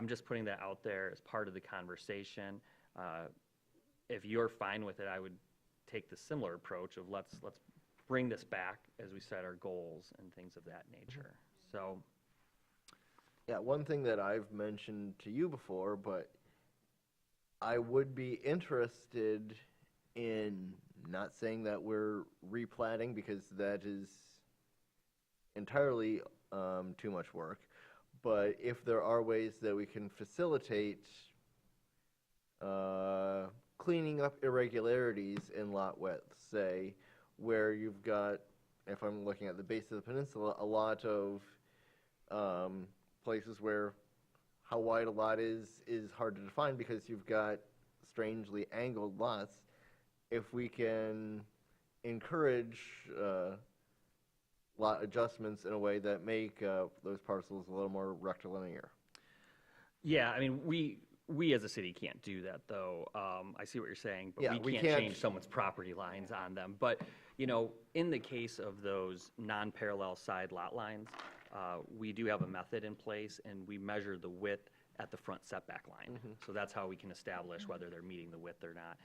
just putting that out there as part of the conversation. If you're fine with it, I would take the similar approach of let's bring this back as we set our goals and things of that nature. So. Yeah, one thing that I've mentioned to you before, but I would be interested in, not saying that we're replatting because that is entirely too much work, but if there are ways that we can facilitate cleaning up irregularities in lot width, say, where you've got, if I'm looking at the base of the peninsula, a lot of places where how wide a lot is hard to define because you've got strangely angled lots. If we can encourage lot adjustments in a way that make those parcels a little more rectilinear. Yeah, I mean, we as a city can't do that, though. I see what you're saying, but Yeah, we can't change someone's property lines on them. But, you know, in the case of those non-parallel side lot lines, we do have a method in place, and we measure the width at the front setback line. So that's how we can establish whether they're meeting the width or not.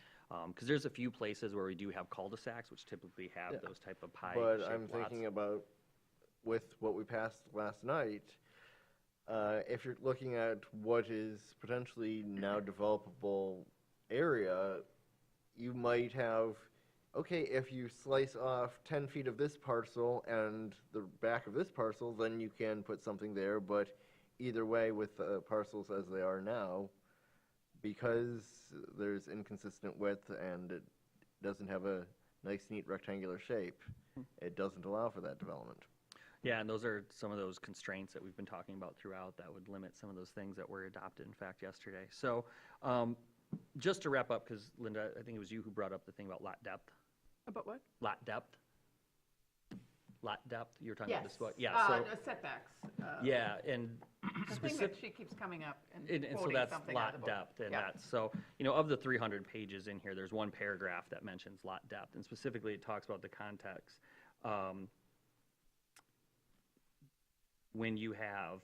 Because there's a few places where we do have cul-de-sacs, which typically have those type of pie-shaped But I'm lots. thinking about, with what we passed last night, if you're looking at what is potentially now developable area, you might have, okay, if you slice off 10 feet of this parcel and the back of this parcel, then you can put something there, but either way with parcels as they are now, because there's inconsistent width and it doesn't have a nice, neat rectangular shape, it doesn't allow for that development. Yeah, and those are some of those constraints that we've been talking about throughout that would limit some of those things that were adopted, in fact, yesterday. So just to wrap up, because Linda, I think it was you who brought up the thing about lot depth. About what? Lot depth? Lot depth, you were talking about this, yeah, so, Setbacks. yeah, and The thing that she keeps coming up and so quoting that's something out of lot the book. depth, and Yeah. that's, so, you know, of the 300 pages in here, there's one paragraph that mentions lot depth, and specifically it talks about the context. When you have,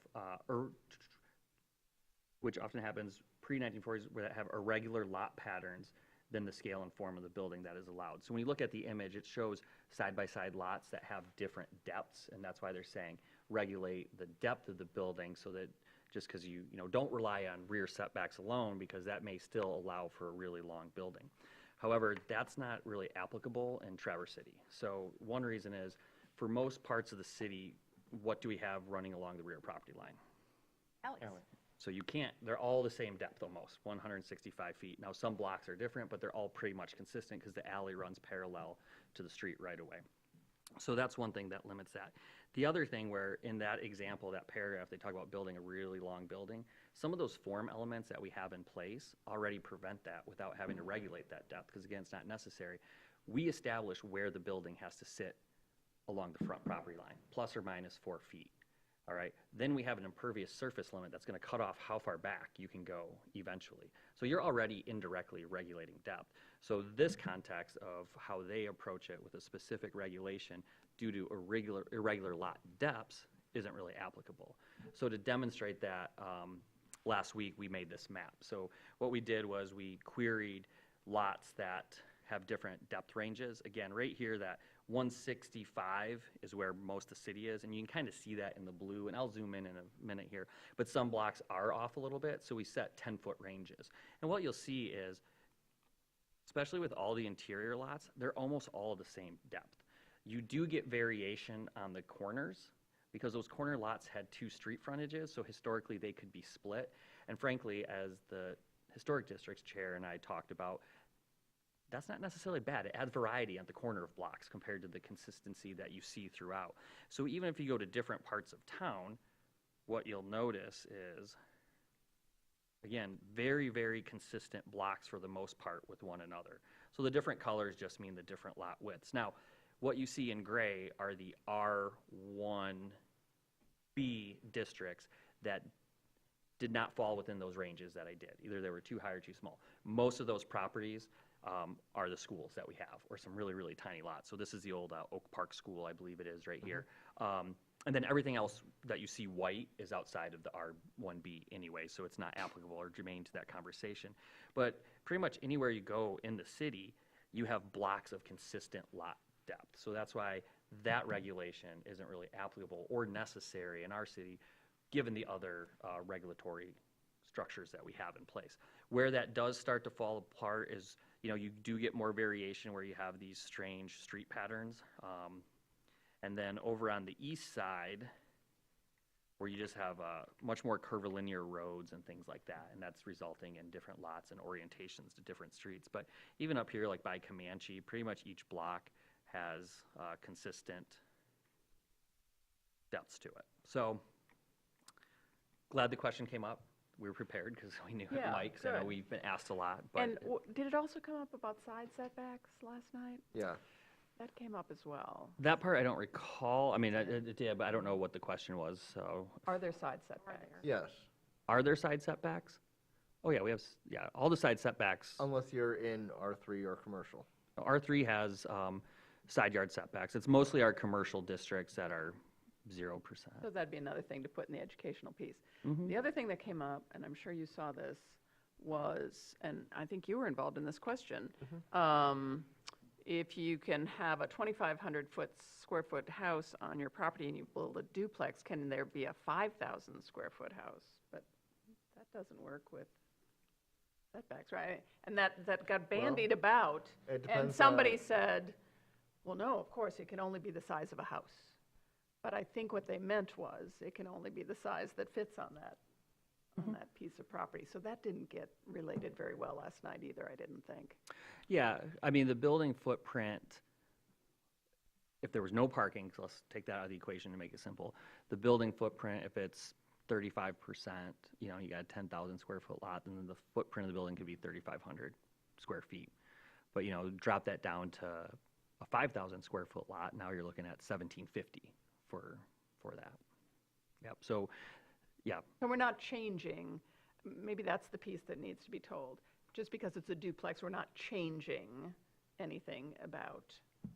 which often happens pre-1940s, where that have irregular lot patterns than the scale and form of the building that is allowed. So when you look at the image, it shows side-by-side lots that have different depths, and that's why they're saying regulate the depth of the building so that just because you know, don't rely on rear setbacks alone, because that may still allow for a really long building. However, that's not really applicable in Traverse City. So one reason is, for most parts of the city, what do we have running along the rear property line? Alleys. So you can't, they're all the same depth almost, 165 feet. Now, some blocks are different, but they're all pretty much consistent because the alley runs parallel to the street right away. So that's one thing that limits that. The other thing where in that example, that paragraph, they talk about building a really long building, some of those form elements that we have in place already prevent that without having to regulate that depth, because again, it's not necessary. We establish where the building has to sit along the front property line, plus or minus 4 feet. All right, then we have an impervious surface limit that's going to cut off how far back you can go eventually. So you're already indirectly regulating depth. So this context of how they approach it with a specific regulation due to irregular lot depths isn't really applicable. So to demonstrate that, last week we made this map. So what we did was we queried lots that have different depth ranges. Again, right here, that 165 is where most of the city is, and you can kind of see that in the blue, and I'll zoom in a minute here, but some blocks are off a little bit, so we set 10-foot ranges. And what you'll see is, especially with all the interior lots, they're almost all the same depth. You do get variation on the corners, because those corner lots had 2 street frontages, so historically they could be split. And frankly, as the Historic District's chair and I talked about, that's not necessarily bad. It adds variety at the corner of blocks compared to the consistency that you see throughout. So even if you go to different parts of town, what you'll notice is, again, very, very consistent blocks for the most part with one another. So the different colors just mean the different lot widths. Now, what you see in gray are the R1B districts that did not fall within those ranges that I did. Either they were too high or too small. Most of those properties are the schools that we have, or some really, really tiny lots. So this is the old Oak Park School, I believe it is, right here. And then everything else that you see white is outside of the R1B anyway, so it's not applicable or germane to that conversation. But pretty much anywhere you go in the city, you have blocks of consistent lot depth. So that's why that regulation isn't really applicable or necessary in our city, given the other regulatory structures that we have in place. Where that does start to fall apart is, you do get more variation where you have these strange street patterns. And then over on the east side, where you just have much more curvilinear roads and things like that, and that's resulting in different lots and orientations to different streets. But even up here, like by Comanche, pretty much each block has consistent depths to it. So glad the question came up. We were prepared because we knew it might, 'cause I know good. we've been asked a lot. But And did it also come up about side setbacks last night? Yeah. That came up as well. that part I don't recall. I mean, it did, but I don't know what the question was. So Are there side setbacks? Yes, are there side setbacks? Oh, yeah, we have, all the side setbacks. unless you're in R3 or commercial. R3 has side yard setbacks. It's mostly our commercial districts that are 0%. So that'd be another thing to put in the educational piece. The other thing that came up, and I'm sure you saw this, was, and I think you were involved in this question, if you can have a 2,500 square foot house on your property and you build a duplex, can there be a 5,000 square foot house? But that doesn't work with setbacks, right? And that got bandied about. It And depends somebody on- said, well, no, of course, it can only be the size of a house. But I think what they meant was it can only be the size that fits on that piece of property. So that didn't get related very well last night either, I didn't think. Yeah, I mean, the building footprint, if there was no parking, so let's take that out of the equation to make it simple. The building footprint, if it's 35%, you got a 10,000 square foot lot, then the footprint of the building could be 3,500 square feet. But, drop that down to a 5,000 square foot lot, now you're looking at 1,750 for that. Yep, so, yeah. So we're not changing, maybe that's the piece that needs to be told. Just because it's a duplex, we're not changing anything about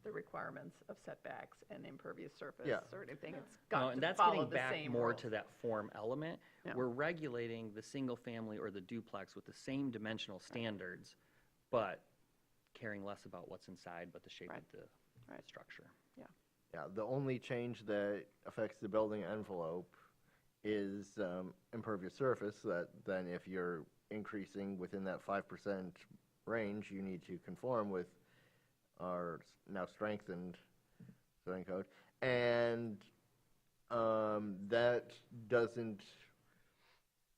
the requirements of setbacks and impervious surface or anything. It's No, got and to that's follow getting the back same more rules. to that form element. Yeah. We're regulating the single family or the duplex with the same dimensional standards, but caring less about what's inside, but the shape of the structure. Yeah, the only change that affects the building envelope is impervious surface, that then if you're increasing within that 5% range, you need to conform with our now strengthened zoning code. And that doesn't,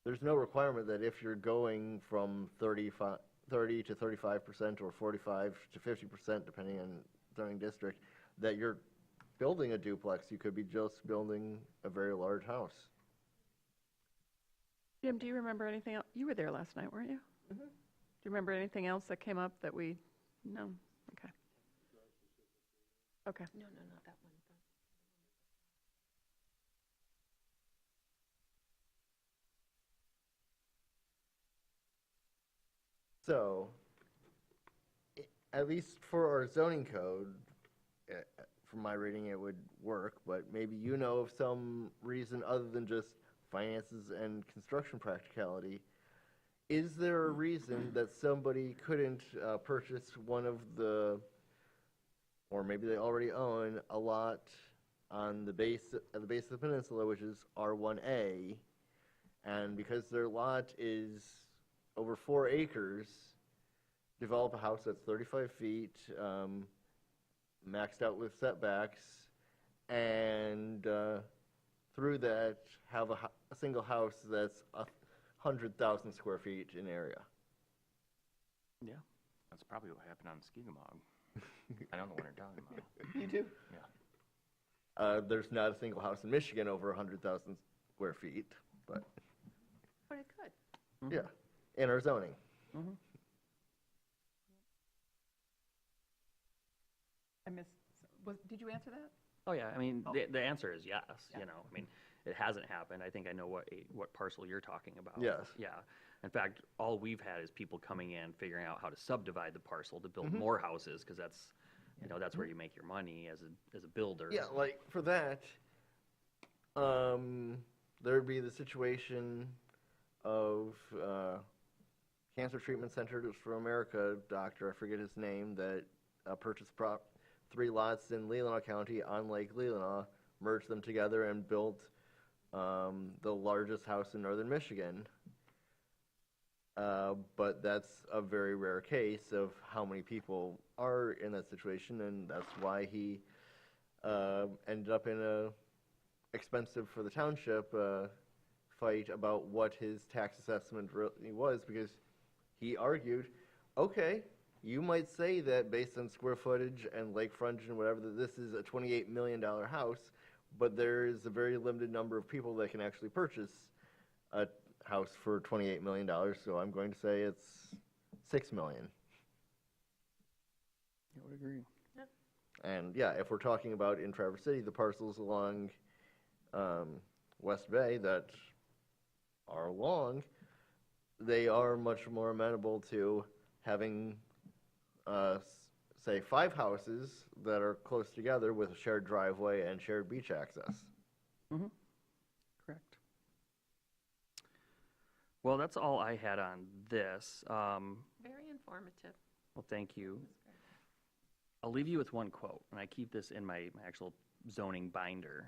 there's no requirement that if you're going from 30 to 35% or 45 to 50%, depending on zoning district, that you're building a duplex. You could be just building a very large house. Jim, do you remember anything else? You were there last night, weren't you? Do you remember anything else that came up that we, no? Okay. Okay. No, not that one. So, at least for our zoning code, from my reading, it would work, but maybe you know of some reason other than just finances and construction practicality. Is there a reason that somebody couldn't purchase one of the, or maybe they already own a lot on the base, at the base of the peninsula, which is R1A, and because their lot is over 4 acres, develop a house that's 35 feet, maxed out with setbacks, and through that have a single house that's 100,000 square feet in area. Yeah, that's probably what happened on Skigamog. I don't know what you're talking about. You do? Yeah. There's not a single house in Michigan over 100,000 square feet, but But it could. yeah, in our zoning. I missed, did you answer that? Oh, yeah, I mean, the answer is yes, I mean, it hasn't happened. I think I know what parcel you're talking about. Yes. Yeah. In fact, all we've had is people coming in, figuring out how to subdivide the parcel to build more houses, because that's, that's where you make your money as a builder. Yeah, like for that, there'd be the situation of Cancer Treatment Centers for America doctor, I forget his name, that purchased 3 lots in Leelanau County on Lake Leelanau, merged them together and built the largest house in northern Michigan. But that's a very rare case of how many people are in that situation, and that's why he ended up in a expensive for the township fight about what his tax assessment really was, because he argued, okay, you might say that based on square footage and lake frontage and whatever, that this is a $28 million house, but there is a very limited number of people that can actually purchase a house for $28 million, so I'm going to say it's $6 million. I would agree. And yeah, if we're talking about in Traverse City, the parcels along West Bay that are long, they are much more amenable to having, say, 5 houses that are close together with a shared driveway and shared beach access. Mm-hmm. Correct. Well, that's all I had on this. Very informative. Well, thank you. I'll leave you with one quote, and I keep this in my actual zoning binder.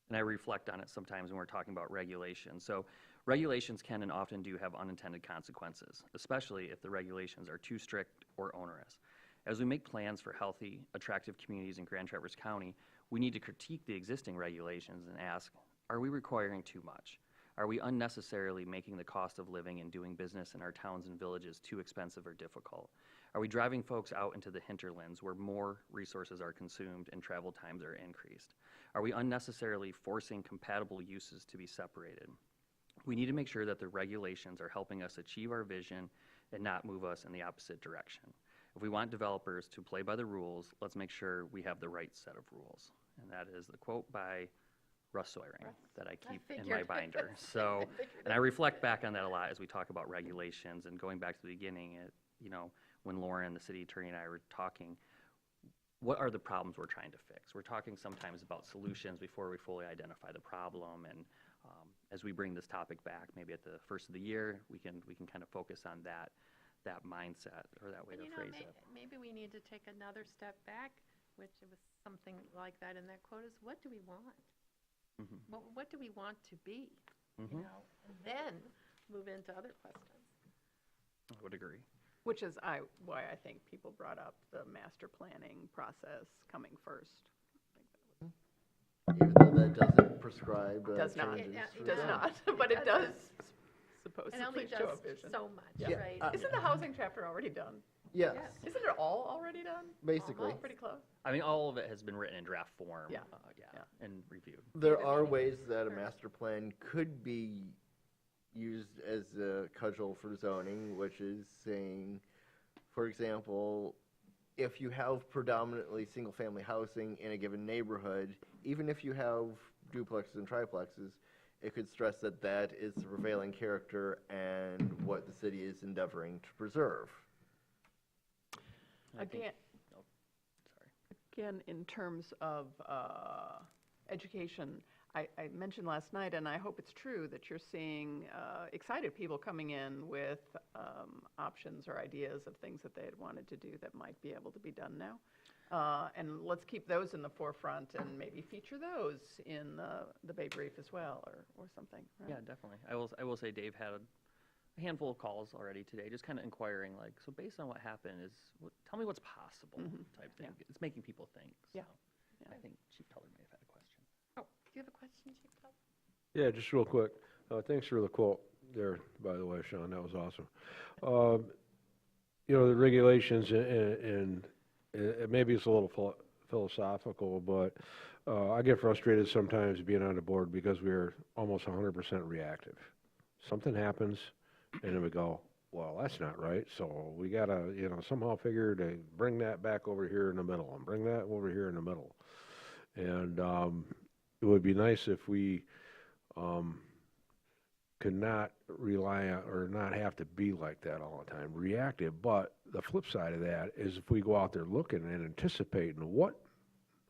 And I reflect on it sometimes when we're talking about regulations. So regulations can and often do have unintended consequences, especially if the regulations are too strict or onerous. As we make plans for healthy, attractive communities in Grand Traverse County, we need to critique the existing regulations and ask, are we requiring too much? Are we unnecessarily making the cost of living and doing business in our towns and villages too expensive or difficult? Are we driving folks out into the hinterlands where more resources are consumed and travel times are increased? Are we unnecessarily forcing compatible uses to be separated? We need to make sure that the regulations are helping us achieve our vision and not move us in the opposite direction. If we want developers to play by the rules, let's make sure we have the right set of rules. And that is the quote by Russ Soyering that I keep in my binder. So, and I reflect back on that a lot as we talk about regulations, and going back to the beginning, when Lauren, the city attorney, and I were talking, what are the problems we're trying to fix? We're talking sometimes about solutions before we fully identify the problem, and as we bring this topic back, maybe at the first of the year, we can kind of focus on that mindset, or that way to phrase it. Maybe we need to take another step back, which it was something like that in that quote, is what do we want? Mm-hmm. What do we want to be? Mm-hmm. And then move into other questions. I would agree. Which is why I think people brought up the master planning process coming first. Even though that doesn't prescribe Does not. changes. It Does Yeah. not, but it does It only supposedly does show a vision. so much, Yeah. right? Isn't the housing chapter already done? Yes, Yes. Isn't it all already done? basically. Pretty close. I mean, all of it has been written in draft form, Yeah. yeah, and reviewed. There are ways that a master plan could be used as a cudgel for zoning, which is saying, for example, if you have predominantly single-family housing in a given neighborhood, even if you have duplexes and triplexes, it could stress that that is the prevailing character and what the city is endeavoring to preserve. Again, Again, in terms of education, I mentioned last night, and I hope it's true, that you're seeing excited people coming in with options or ideas of things that they had wanted to do that might be able to be done now. And let's keep those in the forefront and maybe feature those in the Bay Brief as well, or something. Right? Yeah, definitely. I will say Dave had a handful of calls already today, just kind of inquiring, like, so based on what happened, tell me what's possible type thing. Yeah. It's making people think. So. Yeah. I think Chief Teller may have had a question. Oh, do you have a question, Chief Tubb? Yeah, just real quick. Thanks for the quote there, by the way, Sean. That was awesome. The regulations, and maybe it's a little philosophical, but I get frustrated sometimes being on the board because we're almost 100% reactive. Something happens, and then we go, well, that's not right. So we got to, somehow figure to bring that back over here in the middle and bring that over here in the middle. And it would be nice if we, could not rely on, or not have to be like that all the time, reactive. But the flip side of that is if we go out there looking and anticipating what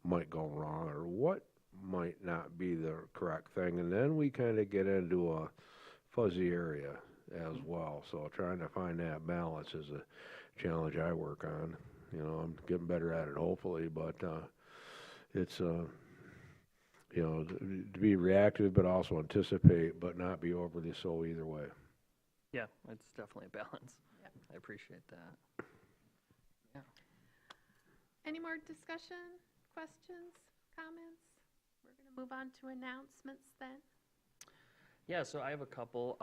might go wrong or what might not be the correct thing, and then we kind of get into a fuzzy area as well. So trying to find that balance is a challenge I work on. You know, I'm getting better at it, hopefully, but it's you know, to be reactive, but also anticipate, but not be overly so either way. Yeah, it's definitely a balance. I appreciate that. Any more discussion, questions, comments? We're going to move on to announcements then. Yeah, so I have a couple.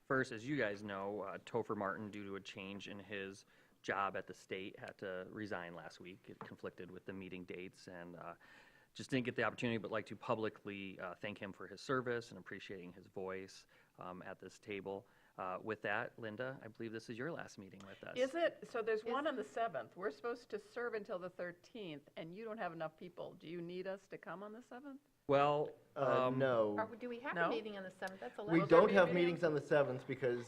First, as you guys know, Topher Martin, due to a change in his job at the state, had to resign last week. It conflicted with the meeting dates, and just didn't get the opportunity, but like to publicly thank him for his service and appreciating his voice at this table. With that, Linda, I believe this is your last meeting with us. Is it? So there's one on the 7th. We're supposed to serve until the 13th, and you don't have enough people. Do you need us to come on the 7th? Well, No. Or do we have No? a meeting on the 7th? That's 11th. We don't have meetings on the 7th because,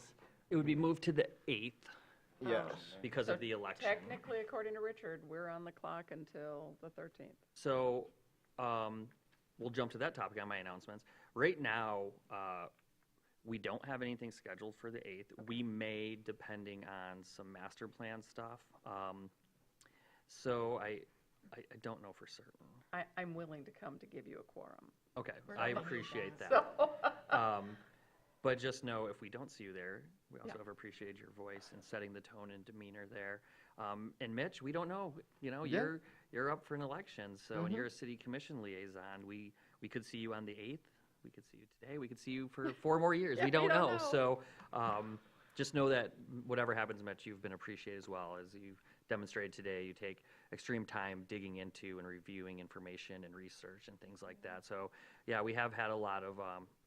it would be moved to the 8th yes. because So of the election. Technically, according to Richard, we're on the clock until the 13th. So we'll jump to that topic on my announcements. Right now, we don't have anything scheduled for the 8th. We may, depending on some master plan stuff. So I don't know for certain. I'm willing to come to give you a quorum. Okay, We're I gonna do appreciate that. So, But just know if we don't see you there, we also Yeah. have appreciated your voice and setting the tone and demeanor there. And Mitch, we don't know, you know, Yeah. you're up for an election, so, and you're a city commission liaison. We could see you on the 8th. We could see you today. We could see you for 4 more years. We don't know. So just know that whatever happens, Mitch, you've been appreciated as well. As you demonstrated today, you take extreme time digging into and reviewing information and research and things like that. So yeah, we have had a lot of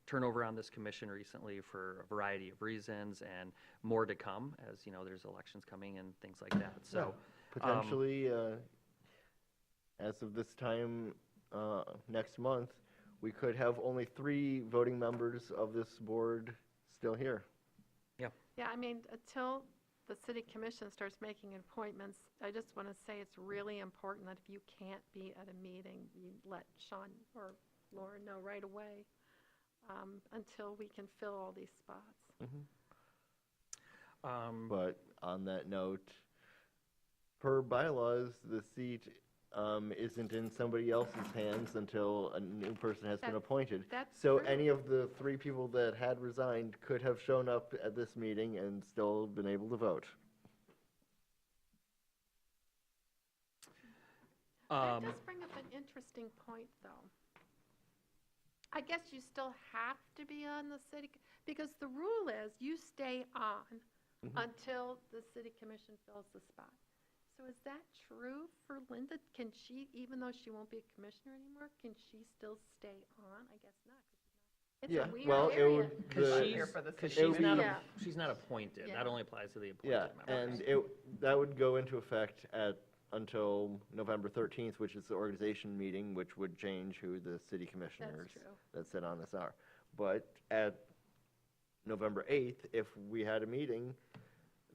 turnover on this commission recently for a variety of reasons, and more to come as, you know, there's elections coming and things like that. So Potentially, as of this time next month, we could have only 3 voting members of this board still here. Yeah, I mean, until the city commission starts making appointments, I just want to say it's really important that if you can't be at a meeting, you let Sean or Laura know right away until we can fill all these spots. But on that note, per bylaws, the seat isn't in somebody else's hands until a new person has been That's- appointed. that's So true. any of the 3 people that had resigned could have shown up at this meeting and still been able to vote. That does bring up an interesting point, though. I guess you still have to be on the city, because the rule is you stay on until the city commission fills the spot. So is that true for Linda? Can she, even though she won't be a commissioner anymore, can she still stay on? I guess not. 'Cause she's not. Yeah, It's a weird well, it area. would, Because the- here for the Because city. she's not, Yeah. she's not appointed. Yeah. That only applies to the appointed yeah, members. and that would go into effect until November 13th, which is the organization meeting, which would change who the city commissioners true. that sit on this are. But at November 8th, if we had a meeting,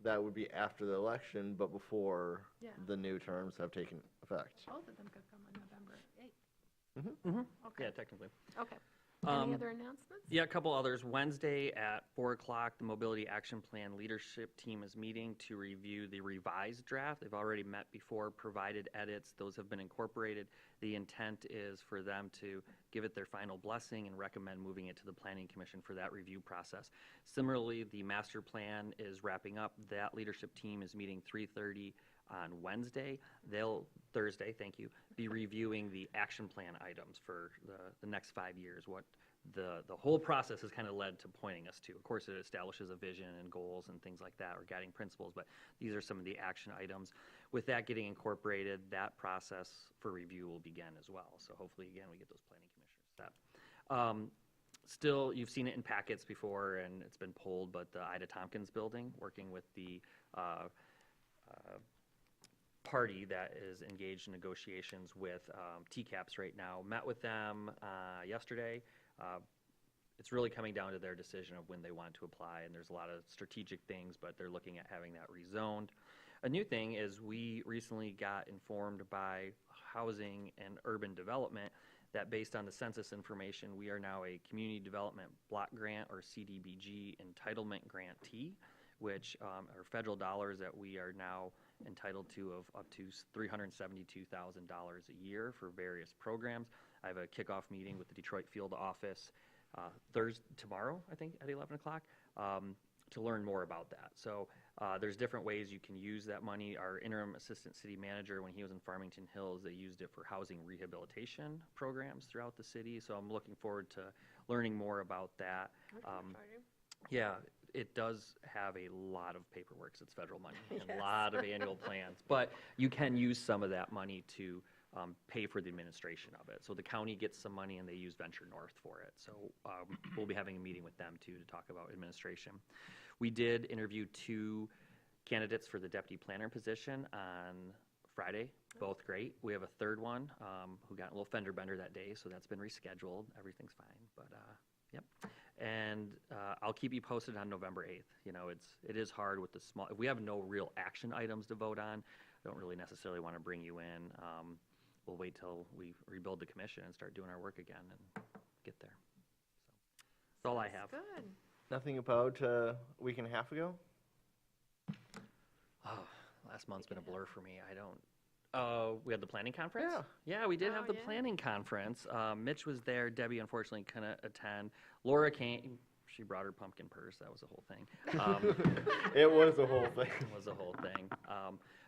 that would be after the election, but before Yeah. the new terms have taken effect. Both of them could come on November 8th. Yeah, technically. Okay. Any other announcements? Yeah, a couple others. Wednesday at 4 o'clock, the Mobility Action Plan Leadership Team is meeting to review the revised draft. They've already met before, provided edits. Those have been incorporated. The intent is for them to give it their final blessing and recommend moving it to the Planning Commission for that review process. Similarly, the master plan is wrapping up. That leadership team is meeting 3:30 on Wednesday. They'll, Thursday, thank you, be reviewing the action plan items for the next 5 years, what the whole process has kind of led to pointing us to. Of course, it establishes a vision and goals and things like that, or guiding principles, but these are some of the action items. With that getting incorporated, that process for review will begin as well. So hopefully, again, we get those planning commissioners set. Still, you've seen it in packets before, and it's been pulled, but the Ida Tompkins building, working with the party that is engaged in negotiations with TCAPS right now. Met with them yesterday. It's really coming down to their decision of when they want to apply, and there's a lot of strategic things, but they're looking at having that rezoned. A new thing is we recently got informed by Housing and Urban Development that based on the census information, we are now a Community Development Block Grant, or CDBG, entitlement grantee, which are federal dollars that we are now entitled to of up to $372,000 a year for various programs. I have a kickoff meeting with the Detroit Field Office tomorrow, I think, at 11 o'clock, to learn more about that. So there's different ways you can use that money. Our interim assistant city manager, when he was in Farmington Hills, they used it for housing rehabilitation programs throughout the city. So I'm looking forward to learning more about that. Yeah, it does have a lot of paperwork. It's federal money and a lot of annual plans. But you can use some of that money to pay for the administration of it. So the county gets some money and they use Venture North for it. So we'll be having a meeting with them too to talk about administration. We did interview 2 candidates for the deputy planner position on Friday, both great. We have a third one who got a little fender bender that day, so that's been rescheduled. Everything's fine, but yep. And I'll keep you posted on November 8th. You know, it is hard with the small, if we have no real action items to vote on, I don't really necessarily want to bring you in. We'll wait till we rebuild the commission and start doing our work again and get there. So that's all I have. Good. Nothing about a week and a half ago? Oh, last month's been a blur for me. I don't. We had the planning conference? Yeah, we did have the planning conference. Mitch was there. Debbie unfortunately couldn't attend. Laura came. She brought her pumpkin purse. That was a whole thing. It was a whole thing. It was a whole thing.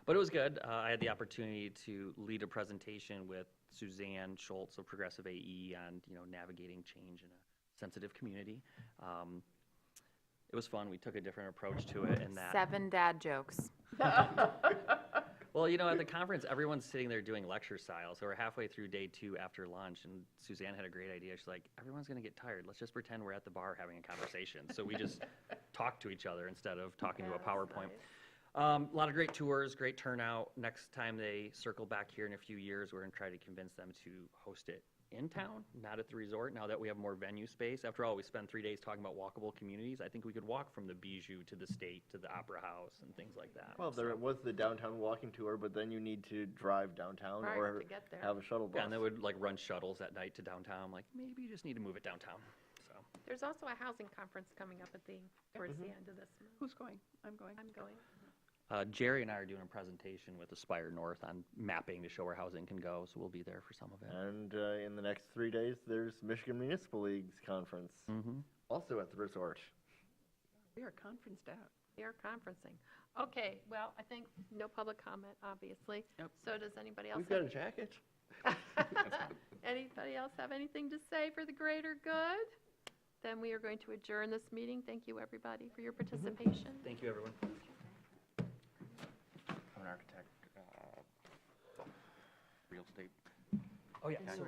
But it was good. I had the opportunity to lead a presentation with Suzanne Schultz of Progressive AE on, navigating change in a sensitive community. It was fun. We took a different approach to it in that. 7 dad jokes. Well, at the conference, everyone's sitting there doing lecture style. So we're halfway through day 2 after lunch, and Suzanne had a great idea. She's like, everyone's going to get tired. Let's just pretend we're at the bar having a conversation. So we just talk to each other instead of talking to a PowerPoint. A lot of great tours, great turnout. Next time they circle back here in a few years, we're going to try to convince them to host it in town, not at the resort, now that we have more venue space. After all, we spent 3 days talking about walkable communities. I think we could walk from the Bijou to the State to the Opera House and things like that. Well, there was the downtown walking tour, but then you need to drive downtown Right, or to get there. have a shuttle bus. Yeah, and they would run shuttles at night to downtown. Like, maybe you just need to move it downtown. So There's also a housing conference coming up towards the end of this month. Who's going? I'm going. I'm going. Jerry and I are doing a presentation with Aspire North on mapping to show where housing can go, so we'll be there for some of it. And in the next 3 days, there's Michigan Municipal League's conference, also at the resort. We are conferenced out. We are conferencing. Okay, well, I think no public comment, obviously. Yep. So does anybody else We've got a jacket. Anybody else have anything to say for the greater good? Then we are going to adjourn this meeting. Thank you, everybody, for your participation. Thank you, everyone. I'm an architect, real estate. Oh, yeah. Yeah. So